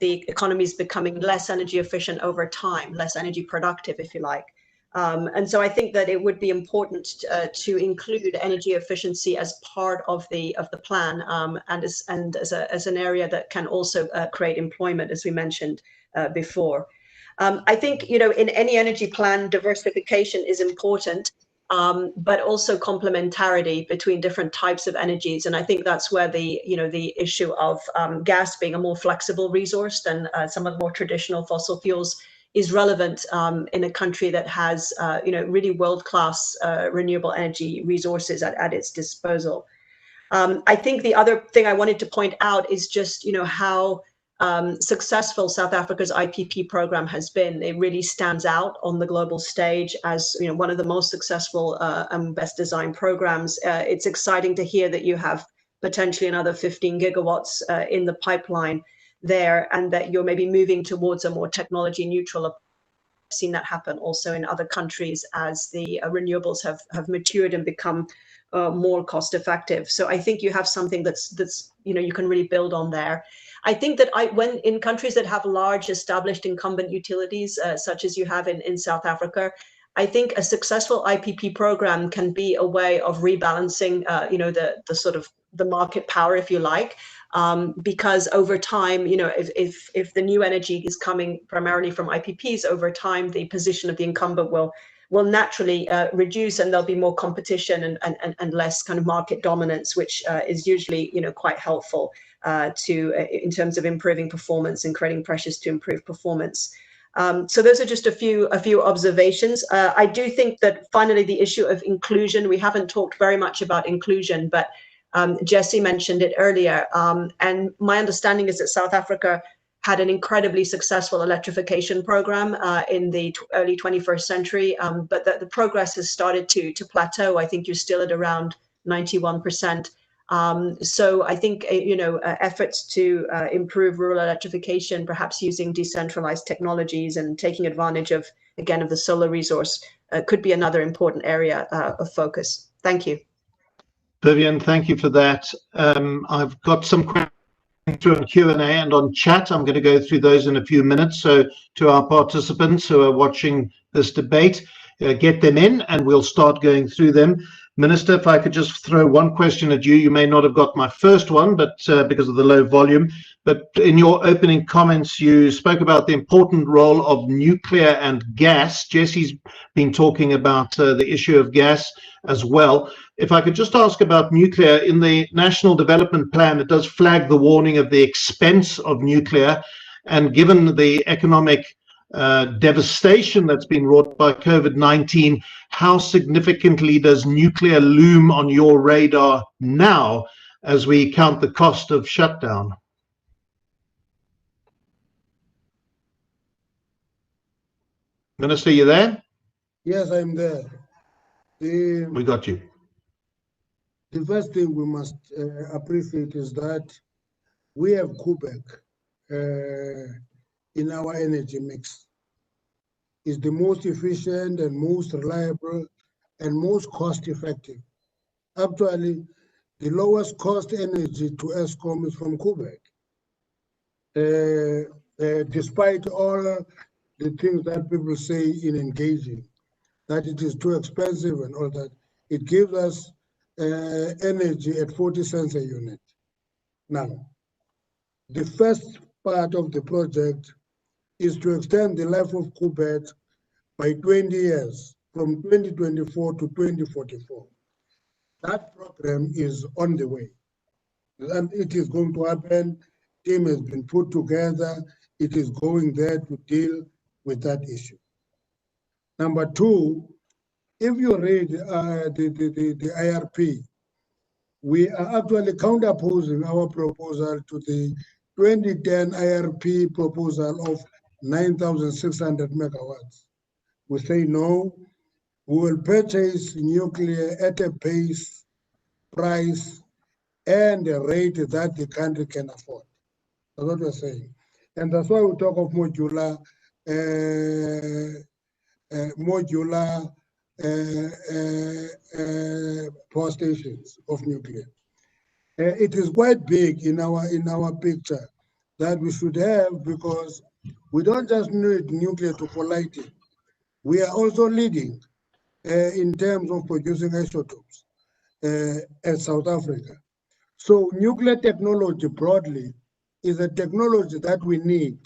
The economy is becoming less energy efficient over time, less energy productive, if you like. And so I think that it would be important to include energy efficiency as part of the plan, and as an area that can also create employment, as we mentioned before. I think in any energy plan, diversification is important. But also complementarity between different types of energies. And I think that's where the issue of gas being a more flexible resource than some of the more traditional fossil fuels is relevant in a country that has really world-class renewable energy resources at its disposal. I think the other thing I wanted to point out is just how successful South Africa's IPP program has been. It really stands out on the global stage as one of the most successful and best designed programs. It's exciting to hear that you have potentially another 15 gigawatts in the pipeline there, and that you're maybe moving towards a more technology neutral approach. I've seen that happen also in other countries as the renewables have matured and become more cost effective. So I think you have something that's you can really build on there. I think that when in countries that have large established incumbent utilities, such as you have in South Africa, I think a successful IPP program can be a way of rebalancing, the sort of the market power, if you like, because over time, if the new energy is coming primarily from IPPs, over time the position of the incumbent will naturally reduce, and there'll be more competition and less kind of market dominance, which is usually quite helpful in terms of improving performance and creating pressures to improve performance. So those are just a few observations. I do think that finally the issue of inclusion, we haven't talked very much about inclusion, but Jesse mentioned it earlier. And my understanding is that South Africa had an incredibly successful electrification program in the early 21st century, but the progress has started to plateau. I think you're still at around 91%. So I think efforts to improve rural electrification, perhaps using decentralized technologies and taking advantage of the solar resource, could be another important area of focus. Thank you. Vivian, thank you for that. I've got some questions through on Q&A and on chat. I'm going to go through those in a few minutes. So to our participants who are watching this debate, get them in and we'll start going through them. Minister, if I could just throw one question at you. You may not have got my first one, but because of the low volume. But in your opening comments, you spoke about the important role of nuclear and gas. Jesse's been talking about the issue of gas as well. If I could just ask about nuclear, in the National Development Plan, it does flag the warning of the expense of nuclear. And given the economic devastation that's been wrought by COVID-19, how significantly does nuclear loom on your radar now as we count the cost of shutdown? Minister, you there? Yes, I'm there. We got you. The first thing we must appreciate is that we have Quebec in our energy mix. Is the most efficient and most reliable and most cost effective actually the lowest cost energy to Eskom is from Quebec. Despite all the things that people say in engaging, that it is too expensive and all that, it gives us energy at 40 cents a unit. Now, the first part of the project is to extend the life of Quebec by 20 years, from 2024 to 2044. That program is on the way, and it is going to happen. Team has been put together. It is going there to deal with that issue. Number two, if you read the IRP, we are actually counterposing our proposal to the 2010 IRP proposal of 9,600 megawatts. We say no, we will purchase nuclear at a pace, price, and a rate that the country can afford. That's what we're saying. And that's why we talk of modular power stations of nuclear. It is quite big in our picture that we should have, because we don't just need nuclear for lighting. We are also leading in terms of producing isotopes at South Africa. So nuclear technology broadly is a technology that we need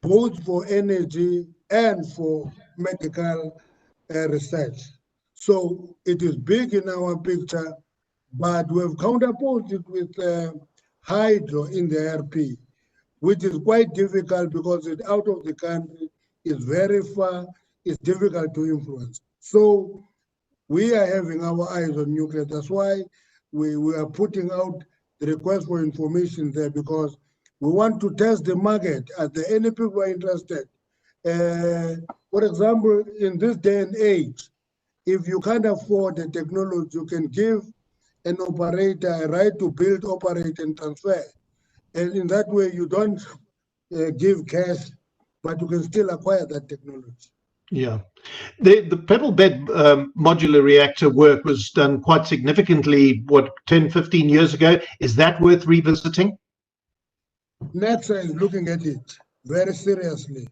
both for energy and for medical research. So it is big in our picture, but we've counterposed it with hydro in the IRP, which is quite difficult because it's out of the country, it's very far, it's difficult to influence. So we are having our eyes on nuclear. That's why we are putting out the request for information there, because we want to test the market. Are there any people who are interested? For example, in this day and age, if you can't afford the technology, you can give an operator a right to build, operate, and transfer. And in that way, you don't give cash, but you can still acquire that technology. Yeah. The pebble bed modular reactor work was done quite significantly, 10, 15 years ago. Is that worth revisiting? NEXA is looking at it very seriously.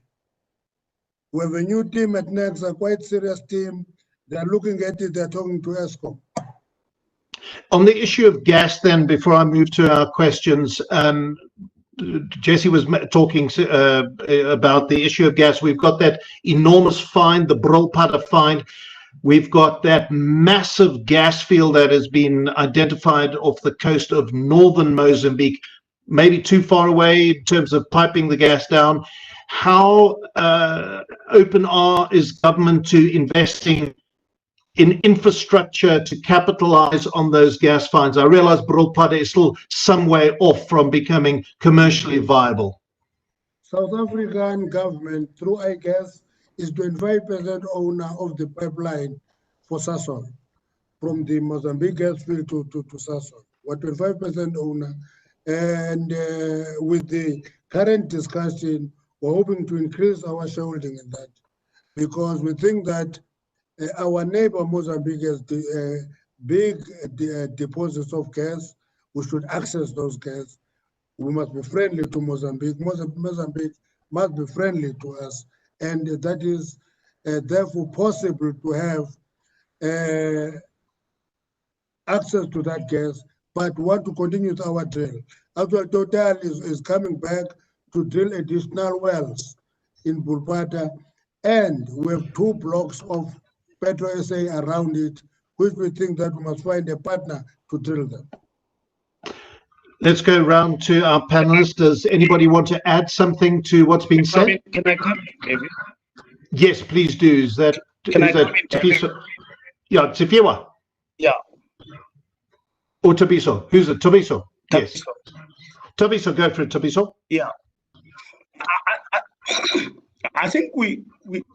We have a new team at NEXA, quite serious team. They're looking at it, they're talking to Eskom. On the issue of gas then, before I move to our questions, Jesse was talking about the issue of gas. We've got that enormous find, the Brulpadda find. We've got that massive gas field that has been identified off the coast of northern Mozambique, maybe too far away in terms of piping the gas down. How open is government to investing in infrastructure to capitalize on those gas finds? I realize Brulpadda is still some way off from becoming commercially viable. South African government, through IGAS, is 25% owner of the pipeline for Sasol, from the Mozambique gas field to Sasol. We're 25% owner. And with the current discussion, we're hoping to increase our shareholding in that, because we think that our neighbor Mozambique has big deposits of gas. We should access those gas. We must be friendly to Mozambique. Mozambique must be friendly to us. And that is therefore possible to have access to that gas, but we want to continue with our drill. Actually, Total is coming back to drill additional wells in Brulpadda, and we have 2 blocks of Petro SA around it, which we think that we must find a partner to drill them. Let's go round to our panelists. Does anybody want to add something to what's been said? Can I come in, David? Yes, please do. Is that Tabiso? Yeah, Tsifiwa. Yeah. Or Tabiso? Who's it? Tabiso. Yes. Tabiso. Tabiso, go for it, Tabiso. Yeah. I think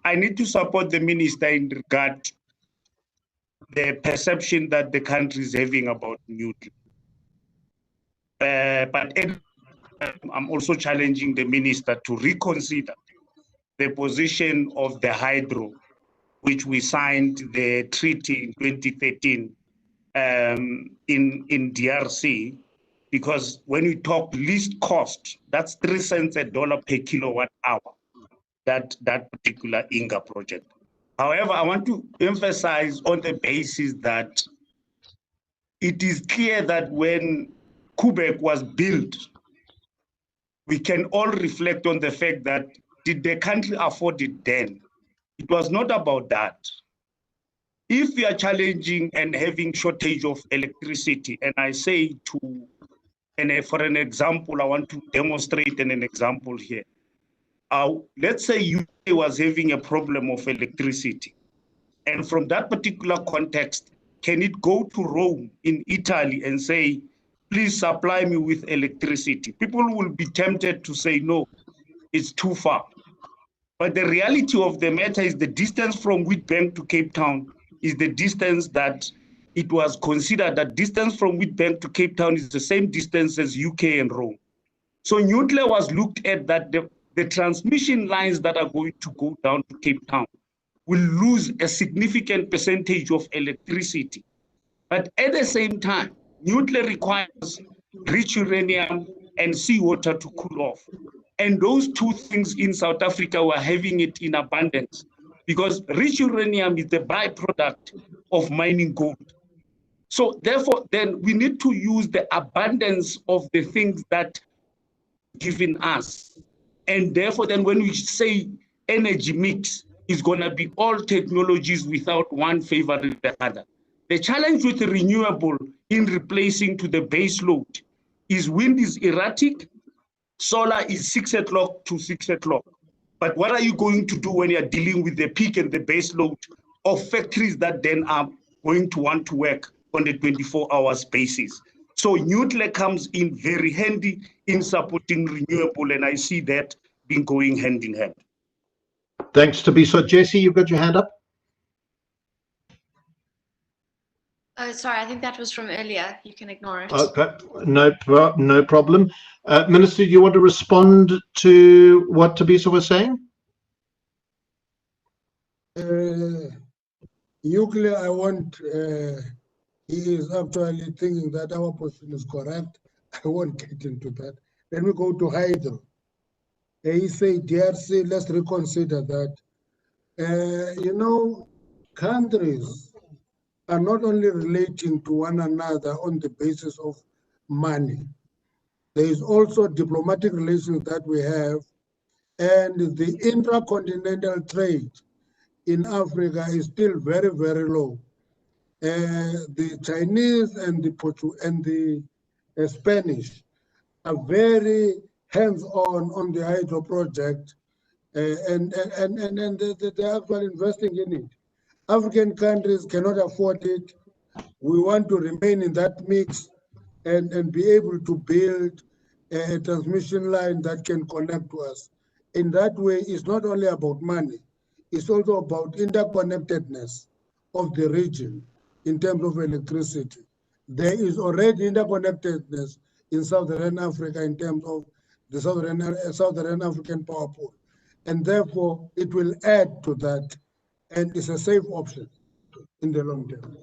I need to support the minister in regard to the perception that the country is having about nuclear. But I'm also challenging the minister to reconsider the position of the hydro, which we signed the treaty in 2013 in DRC, because when we talk least cost, that's 3 cents a dollar per kilowatt hour, that particular Inga project. However, I want to emphasize on the basis that it is clear that when Quebec was built, we can all reflect on the fact that did the country afford it then? It was not about that. If we are challenging and having shortage of electricity, and I say to, and for an example, I want to demonstrate an example here. Let's say UK was having a problem of electricity. And from that particular context, can it go to Rome in Italy and say, please supply me with electricity? People will be tempted to say, no, it's too far. But the reality of the matter is the distance from Witbank to Cape Town is the distance that it was considered that distance from Witbank to Cape Town is the same distance as UK and Rome. So nuclear was looked at that the transmission lines that are going to go down to Cape Town will lose a significant percentage of electricity. But at the same time, nuclear requires rich uranium and seawater to cool off. And those two things in South Africa were having it in abundance because rich uranium is the byproduct of mining gold. So therefore, then we need to use the abundance of the things that given us. And therefore, then when we say energy mix, is going to be all technologies without one favoring the other. The challenge with the renewable in replacing to the base load is wind is erratic, solar is 6 o'clock to 6 o'clock. But what are you going to do when you're dealing with the peak and the base load of factories that then are going to want to work on a 24-hour basis? So nuclear comes in very handy in supporting renewable, and I see that being going hand in hand. Thanks, Tabiso. Jesse, you've got your hand up. Oh, sorry, I think that was from earlier. You can ignore it. Okay, no problem. Minister, do you want to respond to what Tabiso was saying? Nuclear, he is actually thinking that our position is correct. I won't get into that. Let me go to hydro. He said, DRC, let's reconsider that. Countries are not only relating to one another on the basis of money. There is also diplomatic relations that we have, and the intracontinental trade in Africa is still very, very low. The Chinese and the Spanish are very hands-on the hydro project, and they're actually investing in it. African countries cannot afford it. We want to remain in that mix and be able to build a transmission line that can connect to us. In that way, it's not only about money, it's also about interconnectedness of the region in terms of electricity. There is already interconnectedness in Southern Africa in terms of the Southern African power pool. And therefore, it will add to that, and it's a safe option in the long term.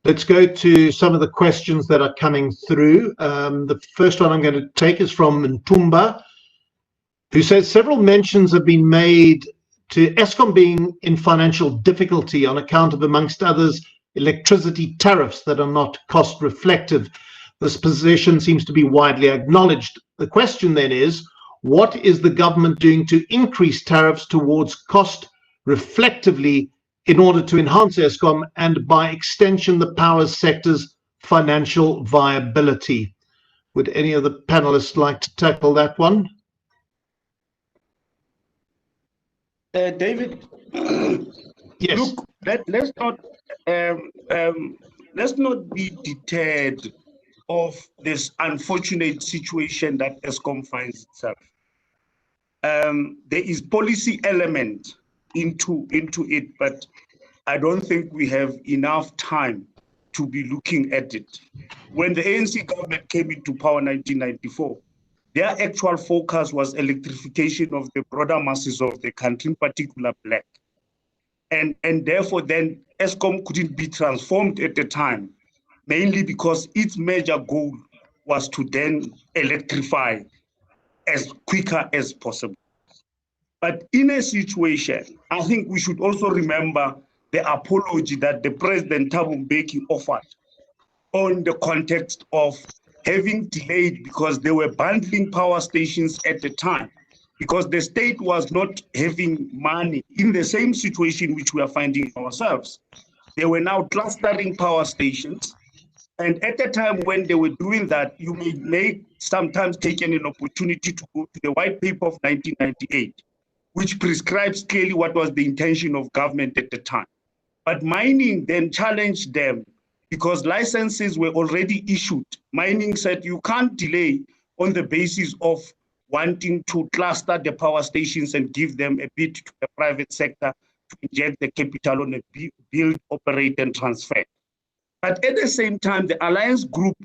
Let's go to some of the questions that are coming through. The first one I'm going to take is from Ntumba, who says several mentions have been made to Eskom being in financial difficulty on account of, amongst others, electricity tariffs that are not cost reflective. This position seems to be widely acknowledged. The question then is, what is the government doing to increase tariffs towards cost reflectively in order to enhance Eskom and by extension the power sector's financial viability? Would any of the panelists like to tackle that one? David, yes. Look, let's not be deterred of this unfortunate situation that Eskom finds itself. There is policy element into it, but I don't think we have enough time to be looking at it. When the ANC government came into power in 1994, their actual focus was electrification of the broader masses of the country, in particular black. And therefore then Eskom couldn't be transformed at the time, mainly because its major goal was to then electrify as quicker as possible. But in a situation, I think we should also remember the apology that the President Thabo Mbeki offered on the context of having delayed because they were bundling power stations at the time, because the state was not having money in the same situation which we are finding ourselves. They were now clustering power stations. And at the time when they were doing that, you may sometimes taken an opportunity to go to the white paper of 1998, which prescribes clearly what was the intention of government at the time. But mining then challenged them because licenses were already issued. Mining said you can't delay on the basis of wanting to cluster the power stations and give them a bit to the private sector to inject the capital on a build, operate, and transfer. But at the same time, the alliance group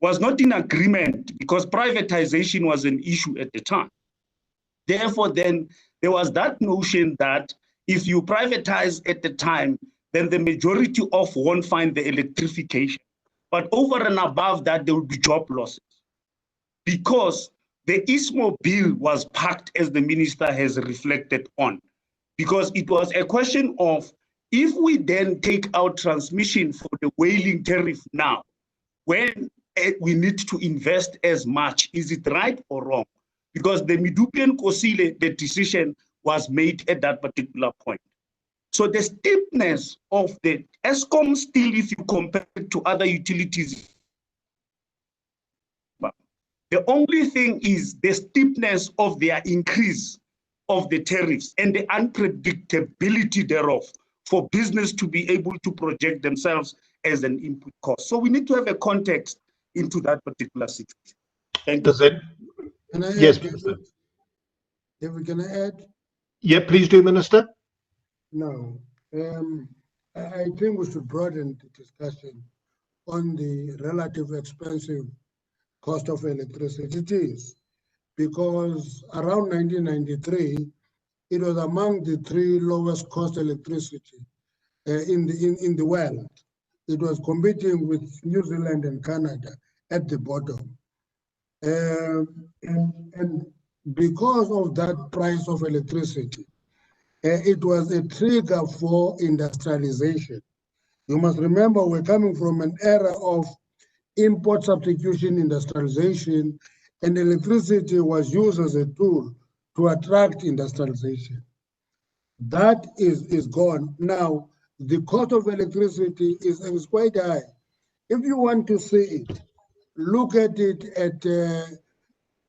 was not in agreement because privatization was an issue at the time. Therefore, then there was that notion that if you privatize at the time, then the majority of won't find the electrification. But over and above that, there will be job losses. Because the ISMO bill was packed, as the minister has reflected on, because it was a question of, if we then take out transmission for the whaling tariff now, when we need to invest as much, is it right or wrong? Because the Midupian Kosile, the decision was made at that particular point. So the steepness of the Eskom still, if you compare it to other utilities, the only thing is the steepness of their increase of the tariffs and the unpredictability thereof for business to be able to project themselves as an input cost. So we need to have a context into that particular situation. Thank you. Does it? Can I add, Yes, Minister? If we can add? Yeah, please do, Minister. No. I think we should broaden the discussion on the relative expensive cost of electricity. It is because around 1993, it was among the 3 lowest cost electricity in the world. It was competing with New Zealand and Canada at the bottom. And because of that price of electricity, it was a trigger for industrialization. You must remember we're coming from an era of import substitution industrialization, and electricity was used as a tool to attract industrialization. That is gone. Now, the cost of electricity is quite high. If you want to see it, look at it at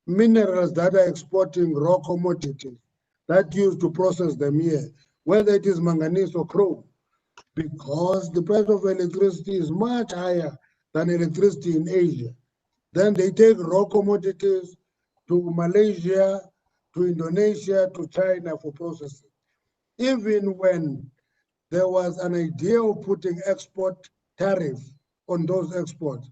minerals that are exporting raw commodities that used to process them here, whether it is manganese or chrome, because the price of electricity is much higher than electricity in Asia. Then they take raw commodities to Malaysia, to Indonesia, to China for processing. Even when there was an idea of putting export tariff on those exports,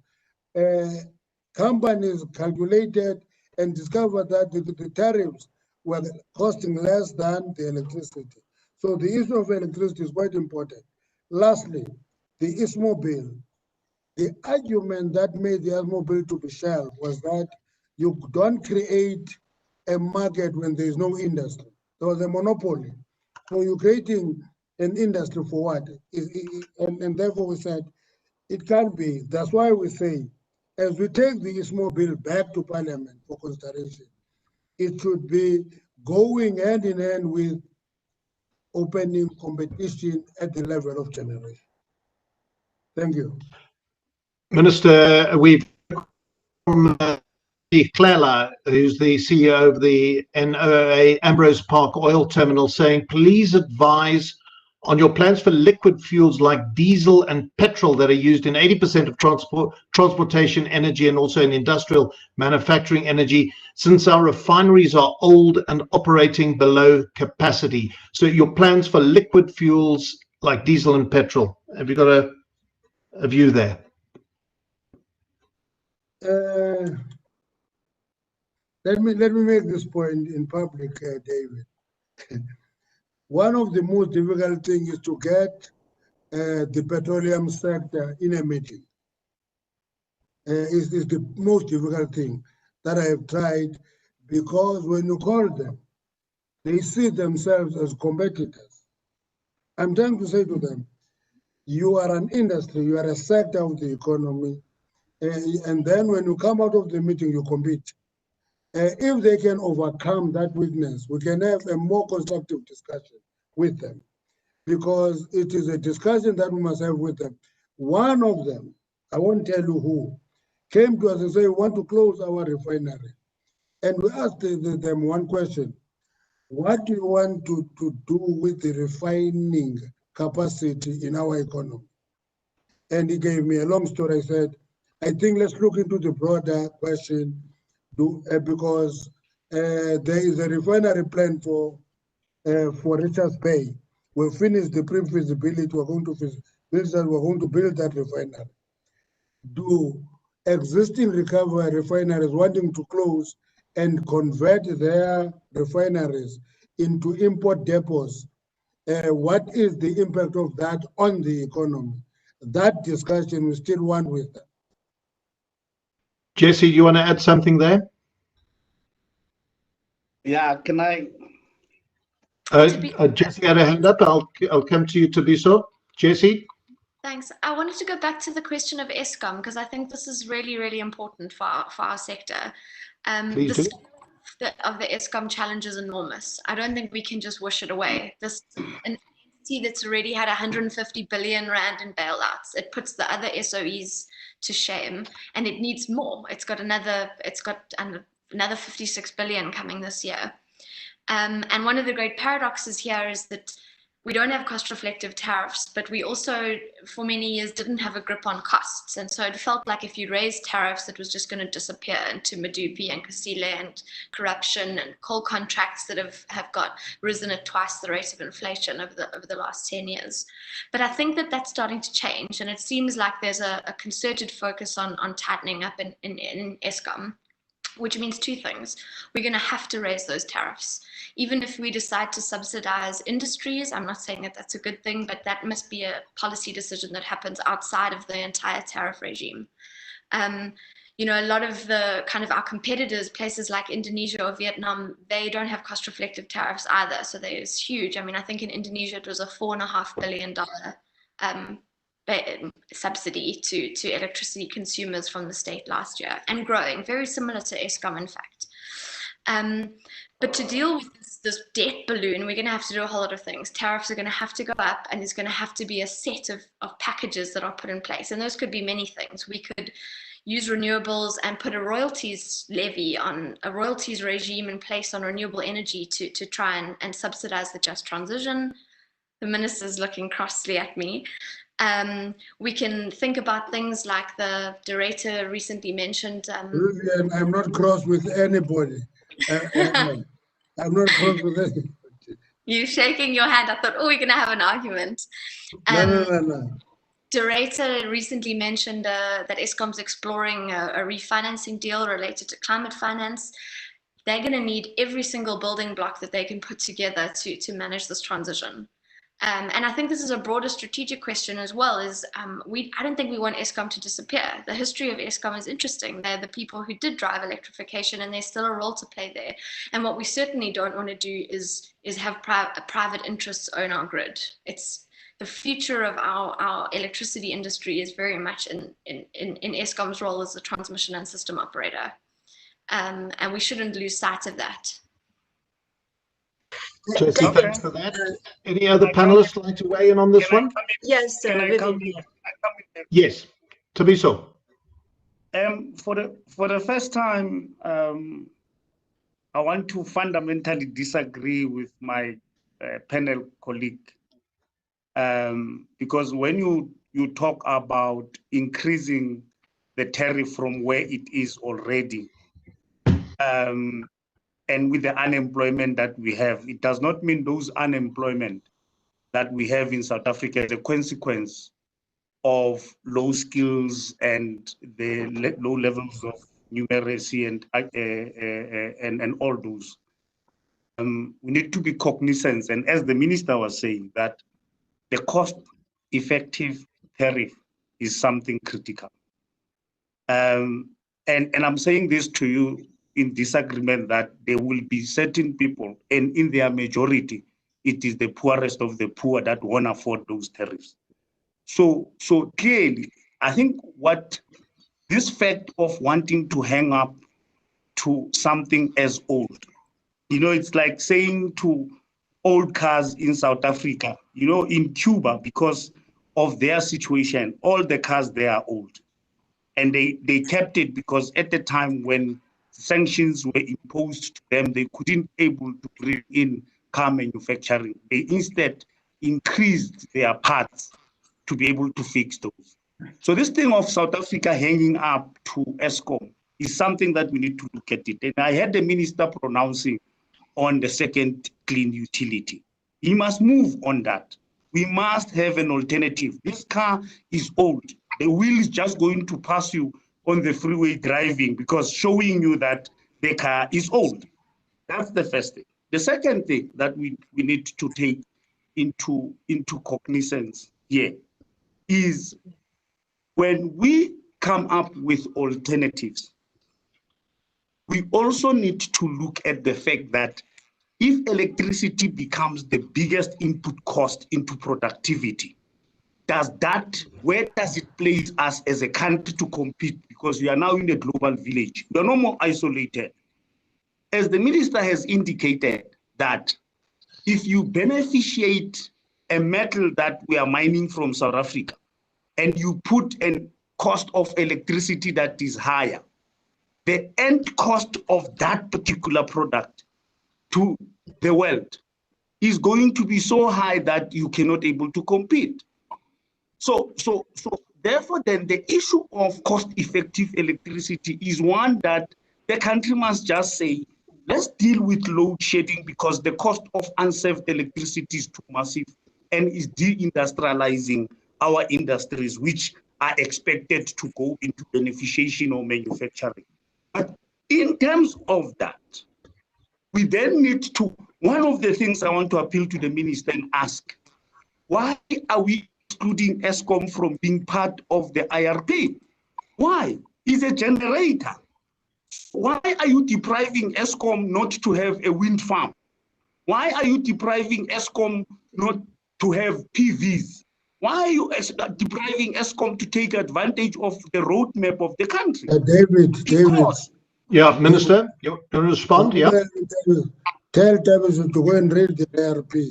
companies calculated and discovered that the tariffs were costing less than the electricity. So the issue of electricity is quite important. Lastly, the ISMO bill. The argument that made the ISMO bill to be shelved was that you don't create a market when there is no industry. There was a monopoly. So you're creating an industry for what? And therefore we said, it can't be. That's why we say, as we take the ISMO bill back to Parliament for consideration, it should be going hand in hand with opening competition at the level of generation. Thank you. Minister, we've from Clela, who's the CEO of the NOA Ambrose Park Oil Terminal, saying, please advise on your plans for liquid fuels like diesel and petrol that are used in 80% of transportation energy and also in industrial manufacturing energy, since our refineries are old and operating below capacity. So your plans for liquid fuels like diesel and petrol, have you got a view there? Let me make this point in public, David. One of the most difficult things is to get the petroleum sector in a meeting. Is the most difficult thing that I have tried, because when you call them, they see themselves as competitors. I'm trying to say to them, you are an industry, you are a sector of the economy, and then when you come out of the meeting, you compete. If they can overcome that weakness, we can have a more constructive discussion with them, because it is a discussion that we must have with them. One of them, I won't tell you who, came to us and said, we want to close our refinery. And we asked them one question: what do you want to do with the refining capacity in our economy? And he gave me a long story. I said, I think let's look into the broader question, because there is a refinery plan for Richards Bay. We'll finish the pre-feasibility, we're going to build that refinery. Do existing refineries wanting to close and convert their refineries into import depots, what is the impact of that on the economy? That discussion we still want with them. Jesse, you want to add something there? Yeah, can I? Jesse had a hand up. I'll come to you, Tabiso. Jesse? Thanks. I wanted to go back to the question of Eskom, because I think this is really, really important for our sector. Please do. Of the Eskom challenge is enormous. I don't think we can just wish it away. This an entity that's already had 150 billion rand in bailouts. It puts the other SOEs to shame, and it needs more. It's got another 56 billion coming this year. And one of the great paradoxes here is that we don't have cost-reflective tariffs, but we also, for many years, didn't have a grip on costs. And so it felt like if you raised tariffs, it was just going to disappear into Madupi and Kusile and corruption and coal contracts that have got risen at twice the rate of inflation over the last 10 years. But I think that that's starting to change, and it seems like there's a concerted focus on tightening up in Eskom, which means two things. We're going to have to raise those tariffs. Even if we decide to subsidize industries, I'm not saying that that's a good thing, but that must be a policy decision that happens outside of the entire tariff regime. You know, a lot of the kind of our competitors, places like Indonesia or Vietnam, they don't have cost reflective tariffs either. So there's huge. I mean, I think in Indonesia, it was a $4.5 billion subsidy to electricity consumers from the state last year, and growing, very similar to Eskom, in fact. But to deal with this debt balloon, we're going to have to do a whole lot of things. Tariffs are going to have to go up, and there's going to have to be a set of packages that are put in place. And those could be many things. We could use renewables and put a royalties levy on a royalties regime in place on renewable energy to try and subsidize the just transition. The minister's looking crossly at me. We can think about things like the director recently mentioned. Vivian, I'm not cross with anybody. I'm not cross with anybody. You shaking your hand. I thought, oh, we're going to have an argument. No. Director recently mentioned that Eskom's exploring a refinancing deal related to climate finance. They're going to need every single building block that they can put together to manage this transition. And I think this is a broader strategic question as well, is I don't think we want Eskom to disappear. The history of Eskom is interesting. They're the people who did drive electrification, and there's still a role to play there. And what we certainly don't want to do is have private interests own our grid. It's the future of our electricity industry is very much in Eskom's role as a transmission and system operator. And we shouldn't lose sight of that. Jesse, thanks for that. Any other panelists like to weigh in on this one? Yes, Vivian. Yes, Tabiso. For the first time, I want to fundamentally disagree with my panel colleague, because when you talk about increasing the tariff from where it is already, and with the unemployment that we have, it does not mean those unemployment that we have in South Africa is a consequence of low skills and the low levels of numeracy and all those. we need to be cognizant, and as the minister was saying, that the cost-effective tariff is something critical. And I'm saying this to you in disagreement that there will be certain people, and in their majority, it is the poorest of the poor that won't afford those tariffs. So clearly, I think what this fact of wanting to hang up to something as old, it's like saying to old cars in South Africa, in Cuba, because of their situation, all the cars there are old. And they kept it because at the time when sanctions were imposed to them, they couldn't able to bring in car manufacturing. They instead increased their parts to be able to fix those. So this thing of South Africa hanging up to ESCOM is something that we need to look at it. And I had the minister pronouncing on the second clean utility. He must move on that. We must have an alternative. This car is old. The wheel is just going to pass you on the freeway driving because showing you that the car is old. That's the first thing. The second thing that we need to take into cognizance here is when we come up with alternatives, we also need to look at the fact that if electricity becomes the biggest input cost into productivity, where does it place us as a country to compete? Because we are now in a global village. We are no more isolated. As the minister has indicated that if you beneficiate a metal that we are mining from South Africa and you put a cost of electricity that is higher, the end cost of that particular product to the world is going to be so high that you cannot able to compete. So therefore, then the issue of cost-effective electricity is one that the country must just say, let's deal with load shedding because the cost of unserved electricity is too massive and is deindustrializing our industries, which are expected to go into beneficiation or manufacturing. But in terms of that, we then need to, one of the things I want to appeal to the minister and ask, why are we excluding ESCOM from being part of the IRP? Why? It's a generator. Why are you depriving ESCOM not to have a wind farm? Why are you depriving ESCOM not to have PVs? Why are you depriving ESCOM to take advantage of the roadmap of the country? David. Yeah, Minister, you want to respond? Yeah. Tell David to go and read the IRP.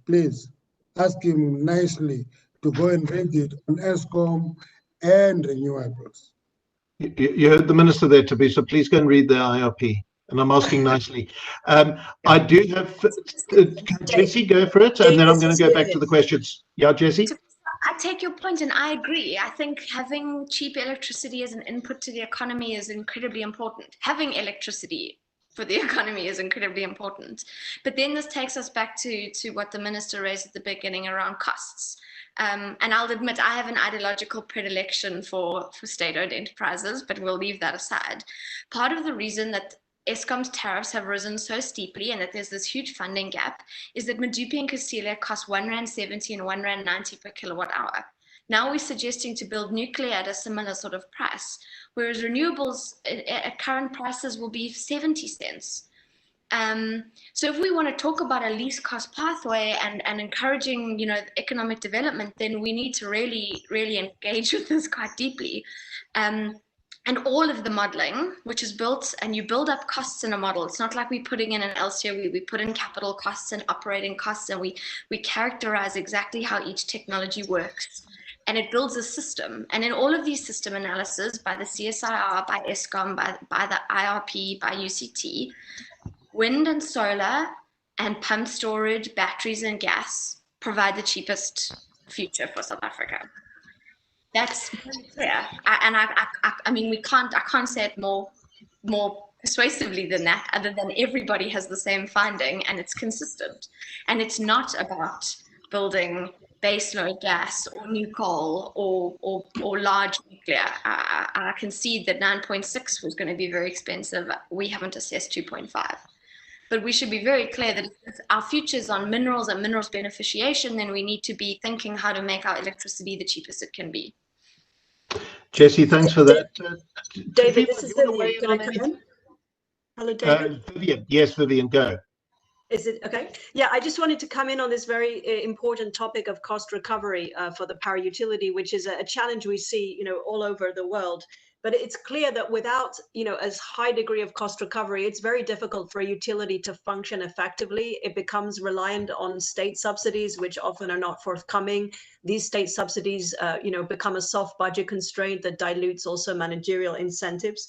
Please ask him nicely to go and read it on ESCOM and renewables. You heard the minister there, Tabisa. Please go and read the IRP. And I'm asking nicely. I do have Jessie, go for it, and then I'm going to go back to the questions. Yeah, Jessie? I take your point and I agree. I think having cheap electricity as an input to the economy is incredibly important. Having electricity for the economy is incredibly important. But then this takes us back to what the minister raised at the beginning around costs. And I'll admit I have an ideological predilection for state-owned enterprises, but we'll leave that aside. Part of the reason that Eskom's tariffs have risen so steeply and that there's this huge funding gap is that Medupi and Kusile cost R1.70 and R1.90 per kilowatt hour. Now we're suggesting to build nuclear at a similar sort of price, whereas renewables at current prices will be 70 cents. So if we want to talk about a least cost pathway and encouraging, economic development, then we need to really, really engage with this quite deeply. And all of the modeling, which is built, and you build up costs in a model. It's not like we're putting in an LCO, we put in capital costs and operating costs, and we characterize exactly how each technology works. And it builds a system. And in all of these system analysis by the CSIR, by Eskom, by the IRP, by UCT, wind and solar and pumped storage, batteries and gas provide the cheapest future for South Africa. That's very clear. I mean, I can't say it more persuasively than that, other than everybody has the same finding and it's consistent. And it's not about building baseload gas or new coal or large nuclear. I concede that 9.6 was going to be very expensive. We haven't assessed 2.5. But we should be very clear that if our future is on minerals and minerals beneficiation, then we need to be thinking how to make our electricity the cheapest it can be. Jesse, thanks for that. David, this is Vivian. Can I come in? Hello, David. Vivian. Yes, Vivian, go. Is it okay? Yeah, I just wanted to come in on this very important topic of cost recovery for the power utility, which is a challenge we see, all over the world. But it's clear that without, as high degree of cost recovery, it's very difficult for a utility to function effectively. It becomes reliant on state subsidies, which often are not forthcoming. These state subsidies, become a soft budget constraint that dilutes also managerial incentives.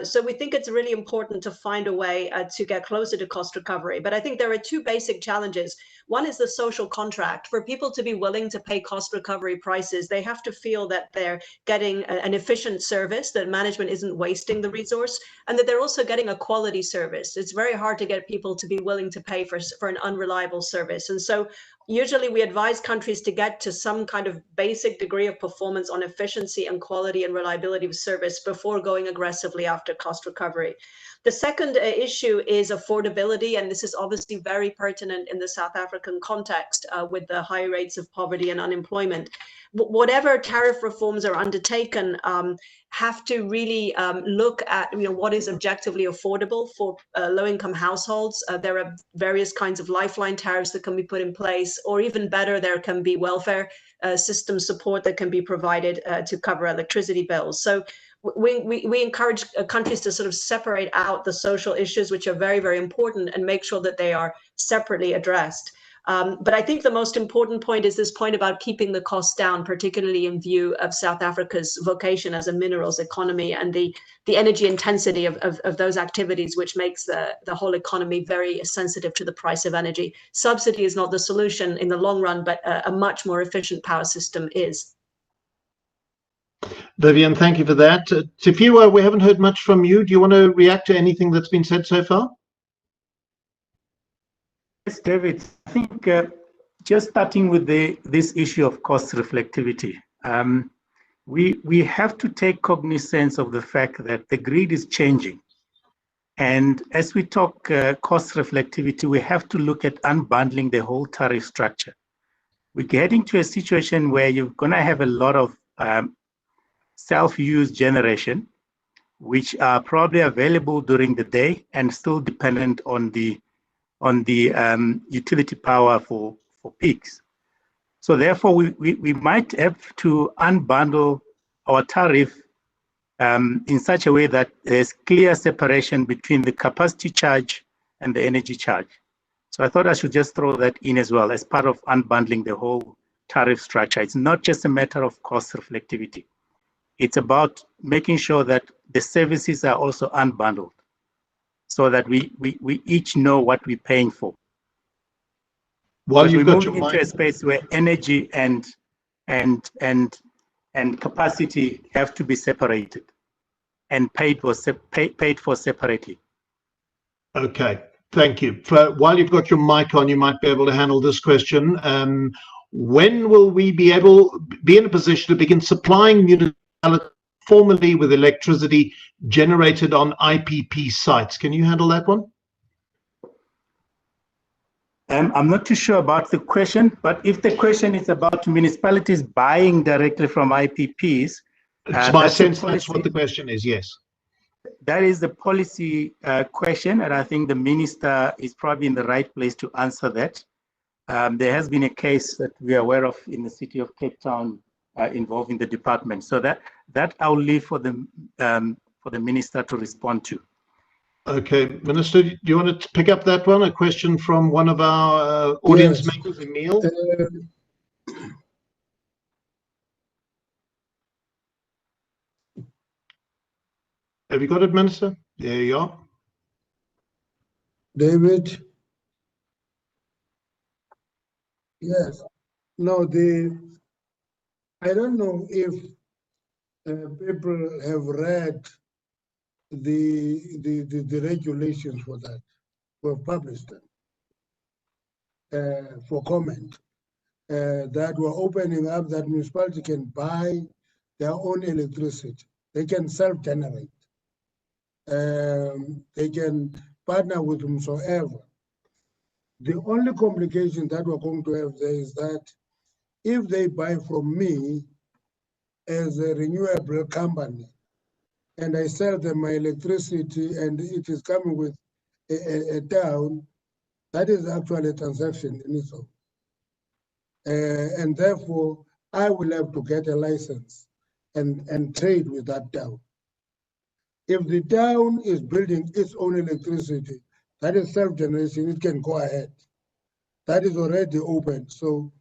So we think it's really important to find a way to get closer to cost recovery. But I think there are two basic challenges. One is the social contract. For people to be willing to pay cost recovery prices, they have to feel that they're getting an efficient service, that management isn't wasting the resource, and that they're also getting a quality service. It's very hard to get people to be willing to pay for an unreliable service. And so usually we advise countries to get to some kind of basic degree of performance on efficiency and quality and reliability of service before going aggressively after cost recovery. The second issue is affordability, and this is obviously very pertinent in the South African context with the high rates of poverty and unemployment. Whatever tariff reforms are undertaken have to really look at what is objectively affordable for low-income households. There are various kinds of lifeline tariffs that can be put in place, or even better, there can be welfare system support that can be provided to cover electricity bills. So we encourage countries to sort of separate out the social issues, which are very, very important, and make sure that they are separately addressed. But I think the most important point is this point about keeping the costs down, particularly in view of South Africa's vocation as a minerals economy and the energy intensity of those activities, which makes the whole economy very sensitive to the price of energy. Subsidy is not the solution in the long run, but a much more efficient power system is. Vivian, thank you for that. Tifiwa, we haven't heard much from you. Do you want to react to anything that's been said so far? Yes, David. I think just starting with this issue of cost reflectivity, we have to take cognizance of the fact that the grid is changing. And as we talk cost reflectivity, we have to look at unbundling the whole tariff structure. We're getting to a situation where you're going to have a lot of self-use generation, which are probably available during the day and still dependent on the utility power for peaks. So therefore, we might have to unbundle our tariff in such a way that there's clear separation between the capacity charge and the energy charge. So I thought I should just throw that in as well as part of unbundling the whole tariff structure. It's not just a matter of cost reflectivity. It's about making sure that the services are also unbundled so that we each know what we're paying for. While you've got your into a space where energy and capacity have to be separated and paid for separately. Okay, thank you. While you've got your mic on, you might be able to handle this question. When will we be in a position to begin supplying municipalities formally with electricity generated on IPP sites? Can you handle that one? I'm not too sure about the question, but if the question is about municipalities buying directly from IPPs, it's my sense that's what the question is, yes. That is the policy question, and I think the minister is probably in the right place to answer that. There has been a case that we are aware of in the city of Cape Town involving the department. So that I'll leave for the minister to respond to. Okay, Minister, do you want to pick up that one? A question from one of our audience members, Emil. Have you got it, Minister? There you are. David? Yes. No, I don't know if people have read the regulations for that. We've published them for comment. That we're opening up that municipality can buy their own electricity. They can self-generate. They can partner with whomsoever. The only complication that we're going to have there is that if they buy from me as a renewable company and I sell them my electricity and it is coming with a down, that is actually a transaction in its own. And therefore, I will have to get a license and trade with that down. If the town is building its own electricity, that is self-generation, it can go ahead. That is already open. So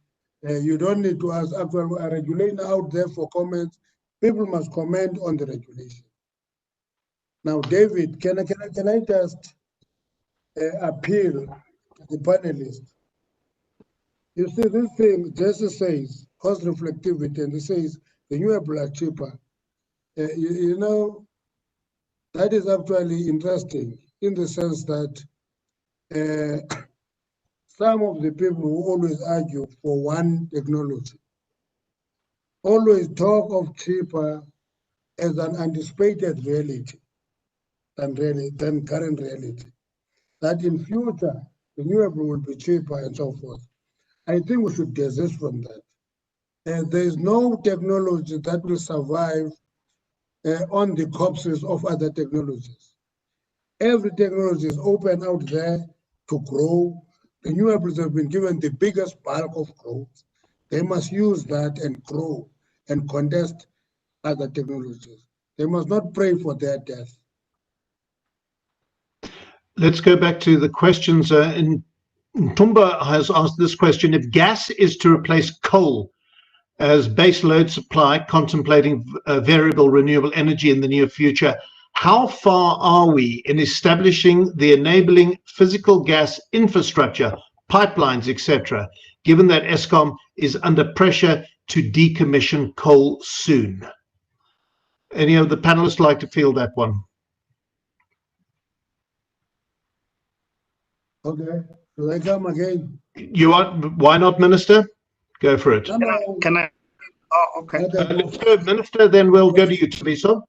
you don't need to ask actual a regulator out there for comments. People must comment on the regulation. Now, David, can I just appeal to the panelists? You see, this thing just says cost reflectivity, and it says renewable are cheaper. You know, that is actually interesting in the sense that some of the people who always argue for one technology always talk of cheaper as an anticipated reality than current reality. That in future, renewable will be cheaper and so forth. I think we should desist from that. There is no technology that will survive on the corpses of other technologies. Every technology is open out there to grow. Renewables have been given the biggest bulk of growth. They must use that and grow and contest other technologies. They must not pray for their death. Let's go back to the questions. Ntumba has asked this question: if gas is to replace coal as base load supply, contemplating variable renewable energy in the near future, how far are we in establishing the enabling physical gas infrastructure, pipelines, etc., given that Eskom is under pressure to decommission coal soon? Any of the panelists like to field that one? Okay, so I come again. You want? Why not, Minister? Go for it. Can I? Oh, okay. Let's go, Minister, then we'll go to you, Tabiso.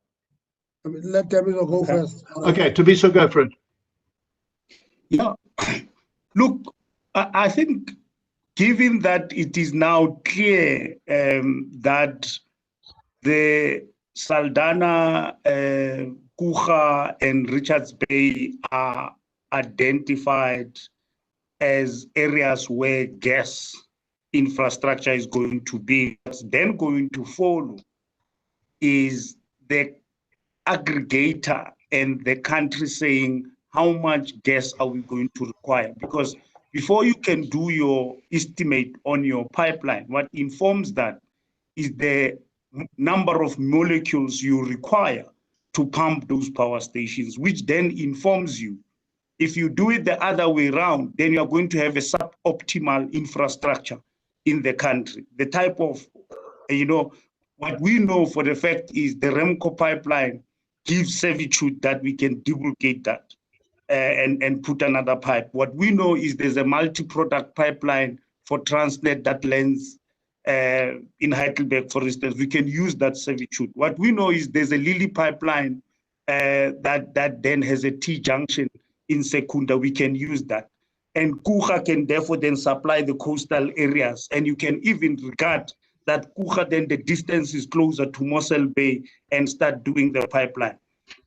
Let Tabiso go first. Okay, Tabiso, go for it. Yeah. Look, I think given that it is now clear that the Saldanha, Kucha, and Richards Bay are identified as areas where gas infrastructure is going to be, what's then going to follow is the aggregator and the country saying how much gas are we going to require, because before you can do your estimate on your pipeline, what informs that is the number of molecules you require to pump those power stations, which then informs you. If you do it the other way around, then you are going to have a suboptimal infrastructure in the country. The type of, what we know for the fact is the Remco pipeline gives servitude that we can duplicate that and put another pipe. What we know is there's a multi-product pipeline for Transnet that lands in Heidelberg, for instance. We can use that servitude. What we know is there's a Lily pipeline that then has a T-junction in Secunda. We can use that. And Kucha can therefore then supply the coastal areas. And you can even regard that Kucha, then the distance is closer to Mossel Bay and start doing the pipeline.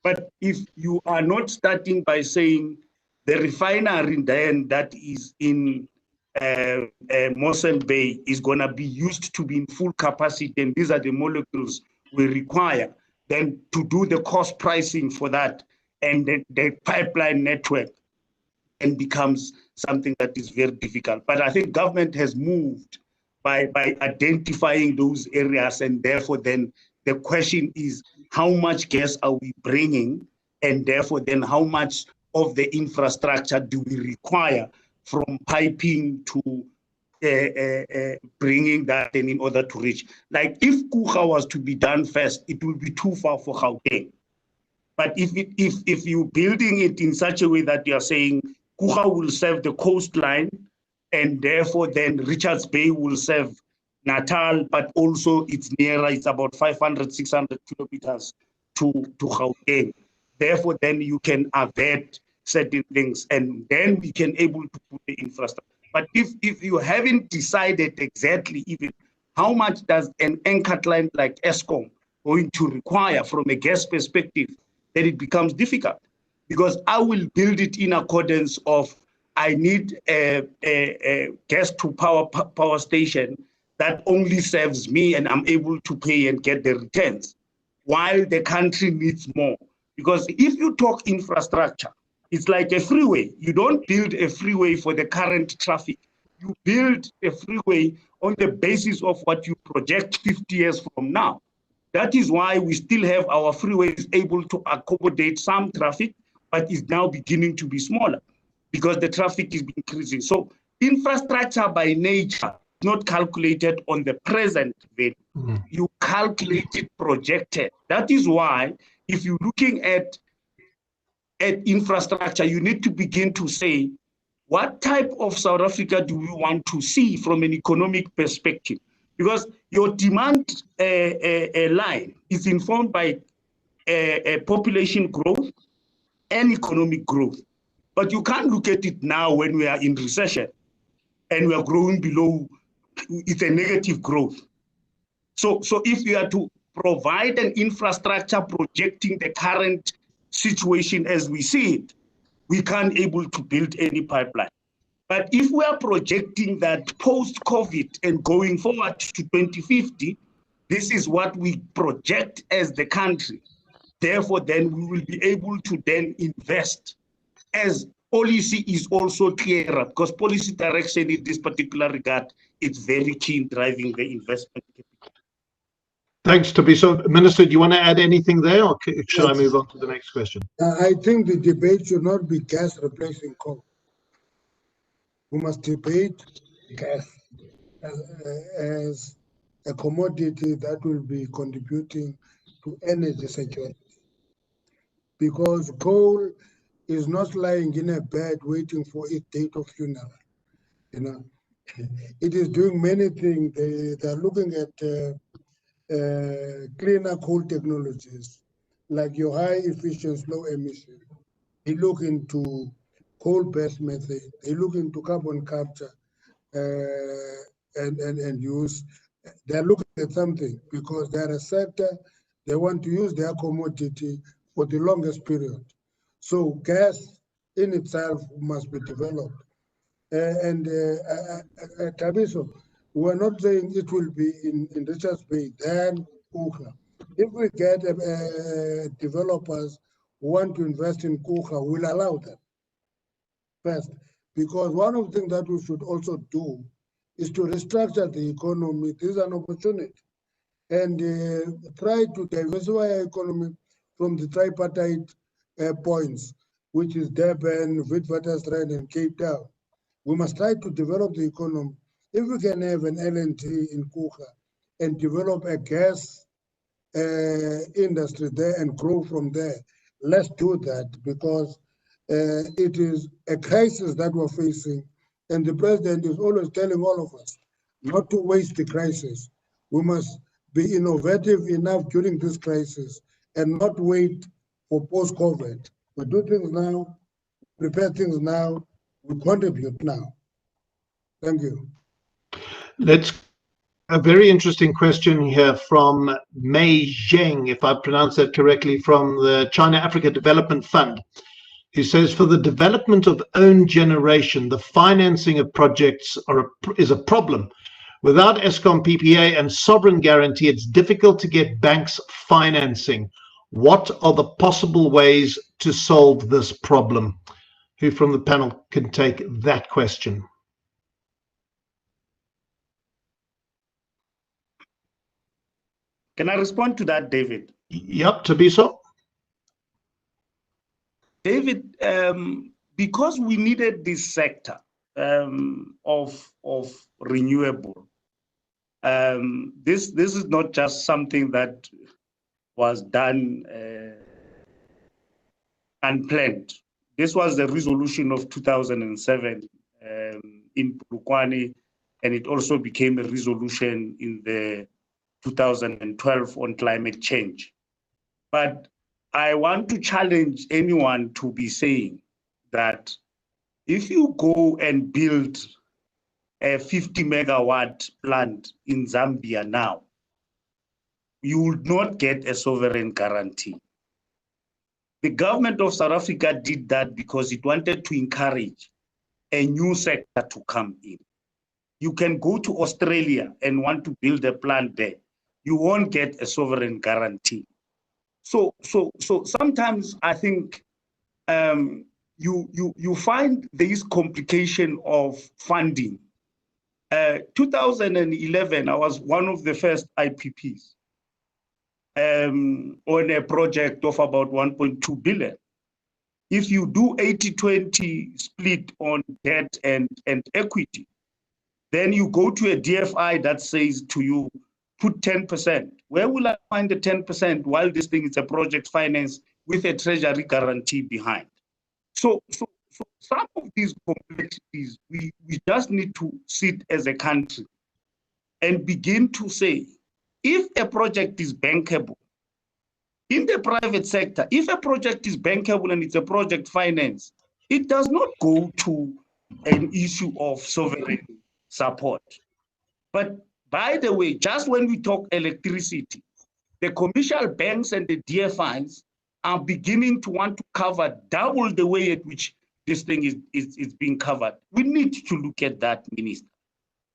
But if you are not starting by saying the refinery then that is in Mossel Bay is going to be used to be in full capacity, and these are the molecules we require, then to do the cost pricing for that and the pipeline network, and becomes something that is very difficult. But I think government has moved by identifying those areas, and therefore then the question is how much gas are we bringing, and therefore then how much of the infrastructure do we require from piping to bringing that in order to reach. Like if Kucha was to be done first, it will be too far for Gauteng. But if you're building it in such a way that you're saying Kucha will serve the coastline, and therefore then Richards Bay will serve Natal, but also it's nearer, it's about 500, 600 kilometers to Gauteng. Therefore then you can avert certain things, and then we can able to put the infrastructure. But if you haven't decided exactly even how much does an anchor client like Eskom going to require from a gas perspective, then it becomes difficult, because I will build it in accordance of I need a gas to power station that only serves me and I'm able to pay and get the returns, while the country needs more. Because if you talk infrastructure, it's like a freeway. You don't build a freeway for the current traffic. You build a freeway on the basis of what you project 50 years from now. That is why we still have our freeways able to accommodate some traffic, but is now beginning to be smaller because the traffic is increasing. So infrastructure by nature is not calculated on the present value. You calculate it projected. That is why if you're looking at infrastructure, you need to begin to say, what type of South Africa do we want to see from an economic perspective? Because your demand line is informed by population growth and economic growth. But you can't look at it now when we are in recession and we are growing below, it's a negative growth. So if you are to provide an infrastructure projecting the current situation as we see it, we can't able to build any pipeline. But if we are projecting that post-COVID and going forward to 2050, this is what we project as the country. Therefore, then we will be able to then invest, as policy is also clearer, because policy direction in this particular regard, it's very key in driving the investment. Thanks, Thabiso. Minister, do you want to add anything there, or shall I move on to the next question? I think the debate should not be gas replacing coal. We must debate gas as a commodity that will be contributing to energy security. Because coal is not lying in a bed waiting for its date of funeral. You know, it is doing many things. They are looking at cleaner coal technologies, like your high efficiency, low emission. They look into coal-based method. They look into carbon capture and use. They're looking at something because they're a sector. They want to use their commodity for the longest period. So gas in itself must be developed. Thabiso, we're not saying it will be in Richards Bay, then Kucha. If we get developers who want to invest in Kucha, we'll allow them first. Because one of the things that we should also do is to restructure the economy. This is an opportunity. And try to diversify our economy from the tripartite points, which is Durban, Witwatersrand, and Cape Town. We must try to develop the economy. If we can have an LNG in Kucha and develop a gas industry there and grow from there, let's do that, because it is a crisis that we're facing. And the president is always telling all of us not to waste the crisis. We must be innovative enough during this crisis and not wait for post-COVID. We do things now, prepare things now, we contribute now. Thank you. Let's a very interesting question here from Mei Zheng, if I pronounce that correctly, from the China Africa Development Fund. He says, for the development of own generation, the financing of projects is a problem. Without Eskom PPA and sovereign guarantee, it's difficult to get banks financing. What are the possible ways to solve this problem? Who from the panel can take that question? Can I respond to that, David? Yep, Thabiso. David, because we needed this sector of renewable, this is not just something that was done unplanned. This was the resolution of 2007 in Polokwane, and it also became a resolution in the 2012 on climate change. But I want to challenge anyone to be saying that if you go and build a 50 megawatt plant in Zambia now, you will not get a sovereign guarantee. The government of South Africa did that because it wanted to encourage a new sector to come in. You can go to Australia and want to build a plant there. You won't get a sovereign guarantee. So sometimes I think you find this complication of funding. 2011, I was one of the first IPPs on a project of about 1.2 billion. If you do 80-20 split on debt and equity, then you go to a DFI that says to you, put 10%. Where will I find the 10% while this thing is a project finance with a treasury guarantee behind? So some of these complexities, we just need to sit as a country and begin to say, if a project is bankable, in the private sector, if a project is bankable and it's a project finance, it does not go to an issue of sovereign support. But by the way, just when we talk electricity, the commercial banks and the DFIs are beginning to want to cover double the way at which this thing is being covered. We need to look at that, Minister,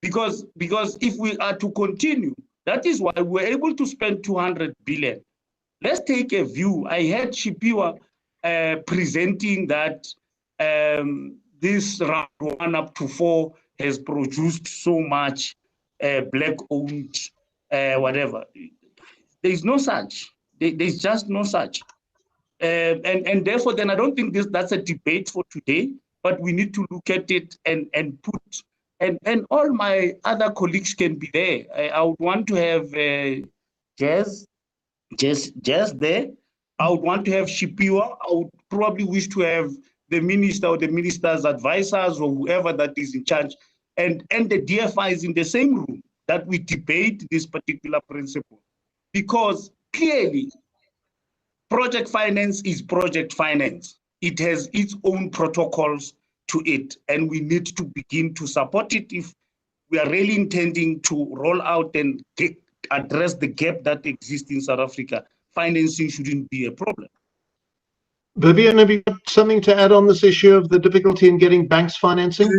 because if we are to continue, that is why we're able to spend 200 billion. Let's take a view. I heard Shipiwa presenting that this round 1 up to 4 has produced so much black-owned whatever. There is no such. There's just no such. And therefore, then I don't think that's a debate for today, but we need to look at it and put, and all my other colleagues can be there. I would want to have Jazz there. I would want to have Shipiwa. I would probably wish to have the minister or the minister's advisors or whoever that is in charge, and the DFIs in the same room, that we debate this particular principle. Because clearly, project finance is project finance. It has its own protocols to it, and we need to begin to support it if we are really intending to roll out and address the gap that exists in South Africa. Financing shouldn't be a problem. Vivian, have you got something to add on this issue of the difficulty in getting banks financing?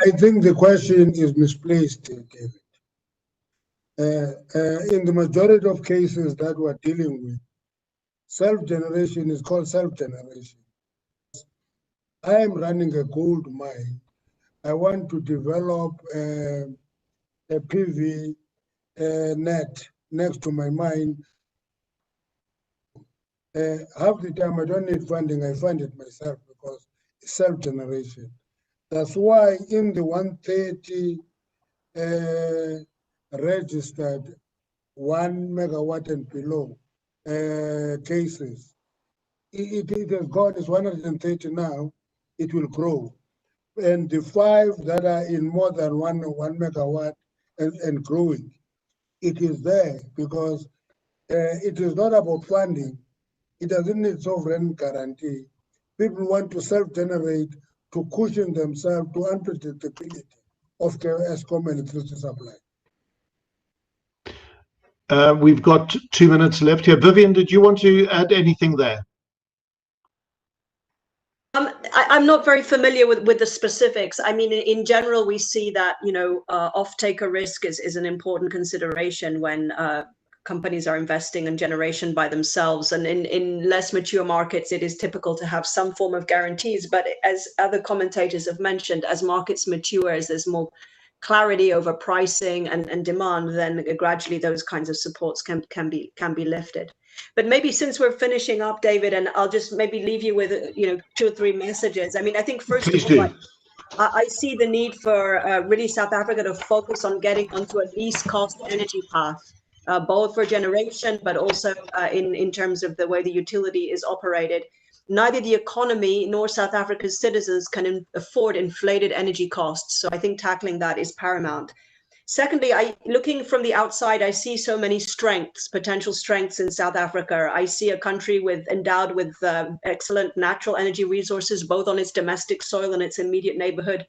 I think the question is misplaced, David. In the majority of cases that we're dealing with, self-generation is called self-generation. I am running a gold mine. I want to develop a PV net next to my mine. Half the time I don't need funding, I fund it myself because it's self-generation. That's why in the 130 registered 1 megawatt and below cases, it has gone, it's 130 now, it will grow. And the 5 that are in more than 1 megawatt and growing, it is there because it is not about funding. It doesn't need sovereign guarantee. People want to self-generate to cushion themselves to unpredictability of the Eskom electricity supply. We've got 2 minutes left here. Vivian, did you want to add anything there? I'm not very familiar with the specifics. I mean, in general, we see that, you know, off-taker risk is an important consideration when companies are investing in generation by themselves. And in less mature markets, it is typical to have some form of guarantees. But as other commentators have mentioned, as markets mature, as there's more clarity over pricing and demand, then gradually those kinds of supports can be lifted. But maybe since we're finishing up, David, and I'll just maybe leave you with 2 or 3 messages. I mean, I think first of all, I see the need for really South Africa to focus on getting onto a least cost energy path, both for generation, but also in terms of the way the utility is operated. Neither the economy nor South Africa's citizens can afford inflated energy costs. So I think tackling that is paramount. Secondly, looking from the outside, I see so many strengths, potential strengths in South Africa. I see a country endowed with excellent natural energy resources, both on its domestic soil and its immediate neighborhood.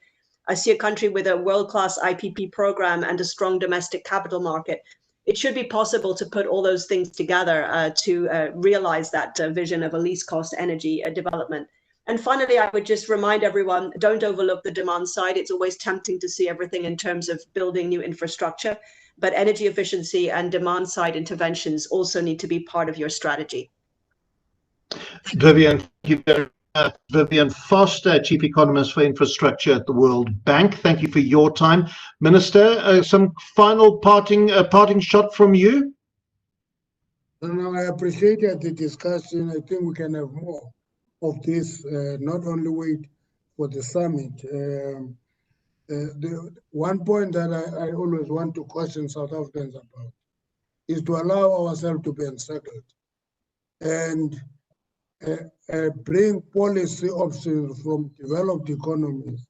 I see a country with a world-class IPP program and a strong domestic capital market. It should be possible to put all those things together to realize that vision of a least cost energy development. And finally, I would just remind everyone, don't overlook the demand side. It's always tempting to see everything in terms of building new infrastructure, but energy efficiency and demand side interventions also need to be part of your strategy. Vivian, thank you very much. Vivian Foster, Chief Economist for Infrastructure at the World Bank. Thank you for your time. Minister, some final parting shot from you? No, I appreciated the discussion. I think we can have more of this, not only wait for the summit. The one point that I always want to caution South Africans about is to allow ourselves to be encircled and bring policy options from developed economies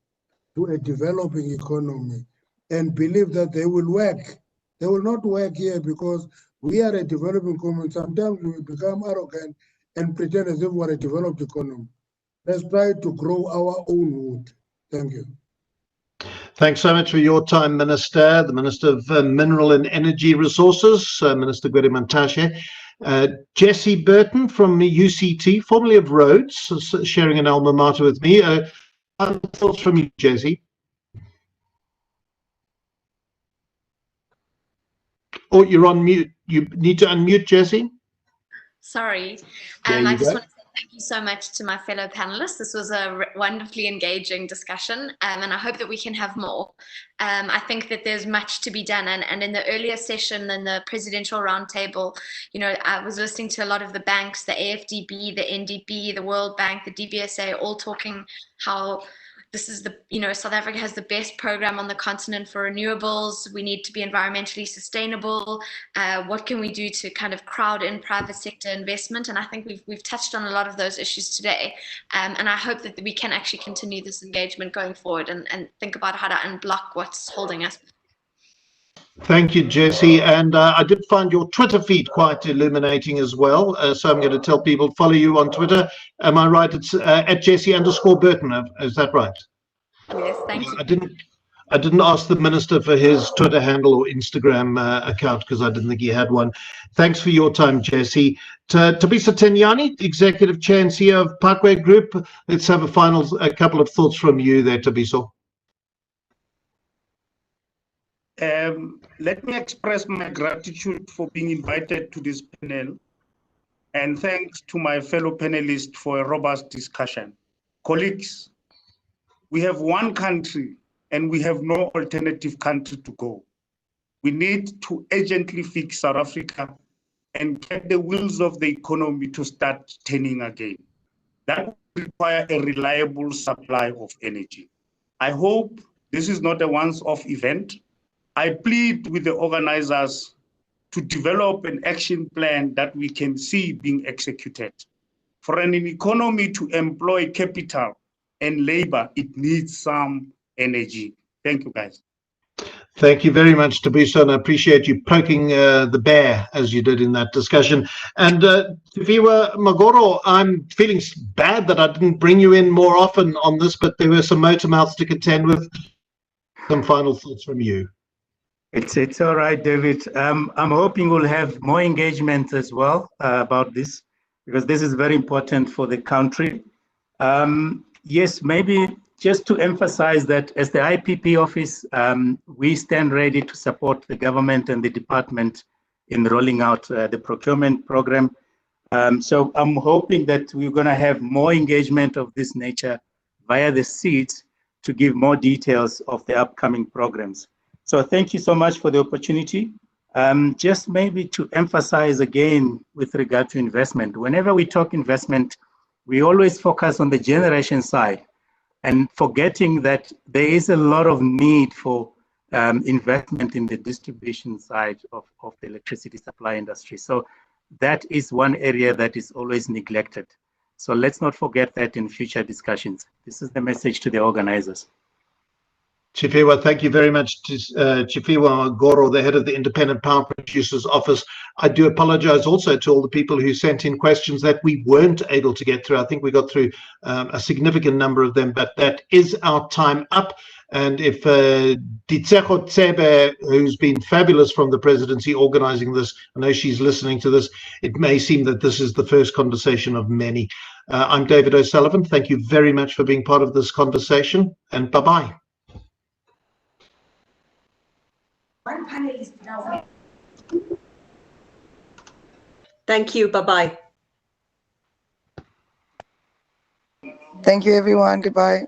to a developing economy and believe that they will work. They will not work here because we are a developing economy. Sometimes we become arrogant and pretend as if we're a developed economy. Let's try to grow our own wood. Thank you. Thanks so much for your time, Minister. The Minister of Mineral and Energy Resources, Minister Gwede Mantashe. Jesse Burton from UCT, formerly of Rhodes, sharing an alma mater with me. Thoughts from you, Jesse? Oh, you're on mute. You need to unmute, Jesse. Sorry. There I you just go. want to say thank you so much to my fellow panelists. This was a wonderfully engaging discussion, and I hope that we can have more. I think that there's much to be done, and in the earlier session, in the presidential roundtable, you know, I was listening to a lot of the banks, the AFDB, the NDB, the World Bank, the DBSA, all talking how this is South Africa has the best program on the continent for renewables. We need to be environmentally sustainable. What can we do to kind of crowd in private sector investment? And I think we've touched on a lot of those issues today. And I hope that we can actually continue this engagement going forward and think about how to unblock what's holding us. Thank you, Jesse. And I did find your Twitter feed quite illuminating as well. So I'm going to tell people, follow you on Twitter. Am I right? It's at Jesse_Burton. Is that right? Yes, thank you. I didn't ask the minister for his Twitter handle or Instagram account because I didn't think he had one. Thanks for your time, Jesse. Thabiso Tenyani, Executive Chair and CEO of Parkway Group. Let's have a couple of thoughts from you there, Thabiso. Let me express my gratitude for being invited to this panel, and thanks to my fellow panelists for a robust discussion. Colleagues, we have one country and we have no alternative country to go. We need to urgently fix South Africa and get the wheels of the economy to start turning again. That will require a reliable supply of energy. I hope this is not a once-off event. I plead with the organizers to develop an action plan that we can see being executed. For an economy to employ capital and labor, it needs some energy. Thank you, guys. Thank you very much, Thabiso, and I appreciate you poking the bear as you did in that discussion. And Tifiwa Magoro, I'm feeling bad that I didn't bring you in more often on this, but there were some motor mouths to contend with. Some final thoughts from you. It's all right, David. I'm hoping we'll have more engagement as well about this, because this is very important for the country. Yes, maybe just to emphasize that as the IPP office, we stand ready to support the government and the department in rolling out the procurement program. So I'm hoping that we're going to have more engagement of this nature via the SIDSSA to give more details of the upcoming programs. So thank you so much for the opportunity. Just maybe to emphasize again with regard to investment, whenever we talk investment, we always focus on the generation side and forgetting that there is a lot of need for investment in the distribution side of the electricity supply industry. So that is one area that is always neglected. So let's not forget that in future discussions. This is the message to the organizers. Chifiwa, thank you very much to Chifiwa Goro, the head of the Independent Power Producers Office. I do apologize also to all the people who sent in questions that we weren't able to get through. I think we got through a significant number of them, but that is our time up. And if Ditsego Tsebe, who's been fabulous from the presidency organizing this, I know she's listening to this, it may seem that this is the first conversation of many. I'm David O'Sullivan. Thank you very much for being part of this conversation, and bye-bye. Thank you. Bye-bye. Thank you, everyone. Goodbye.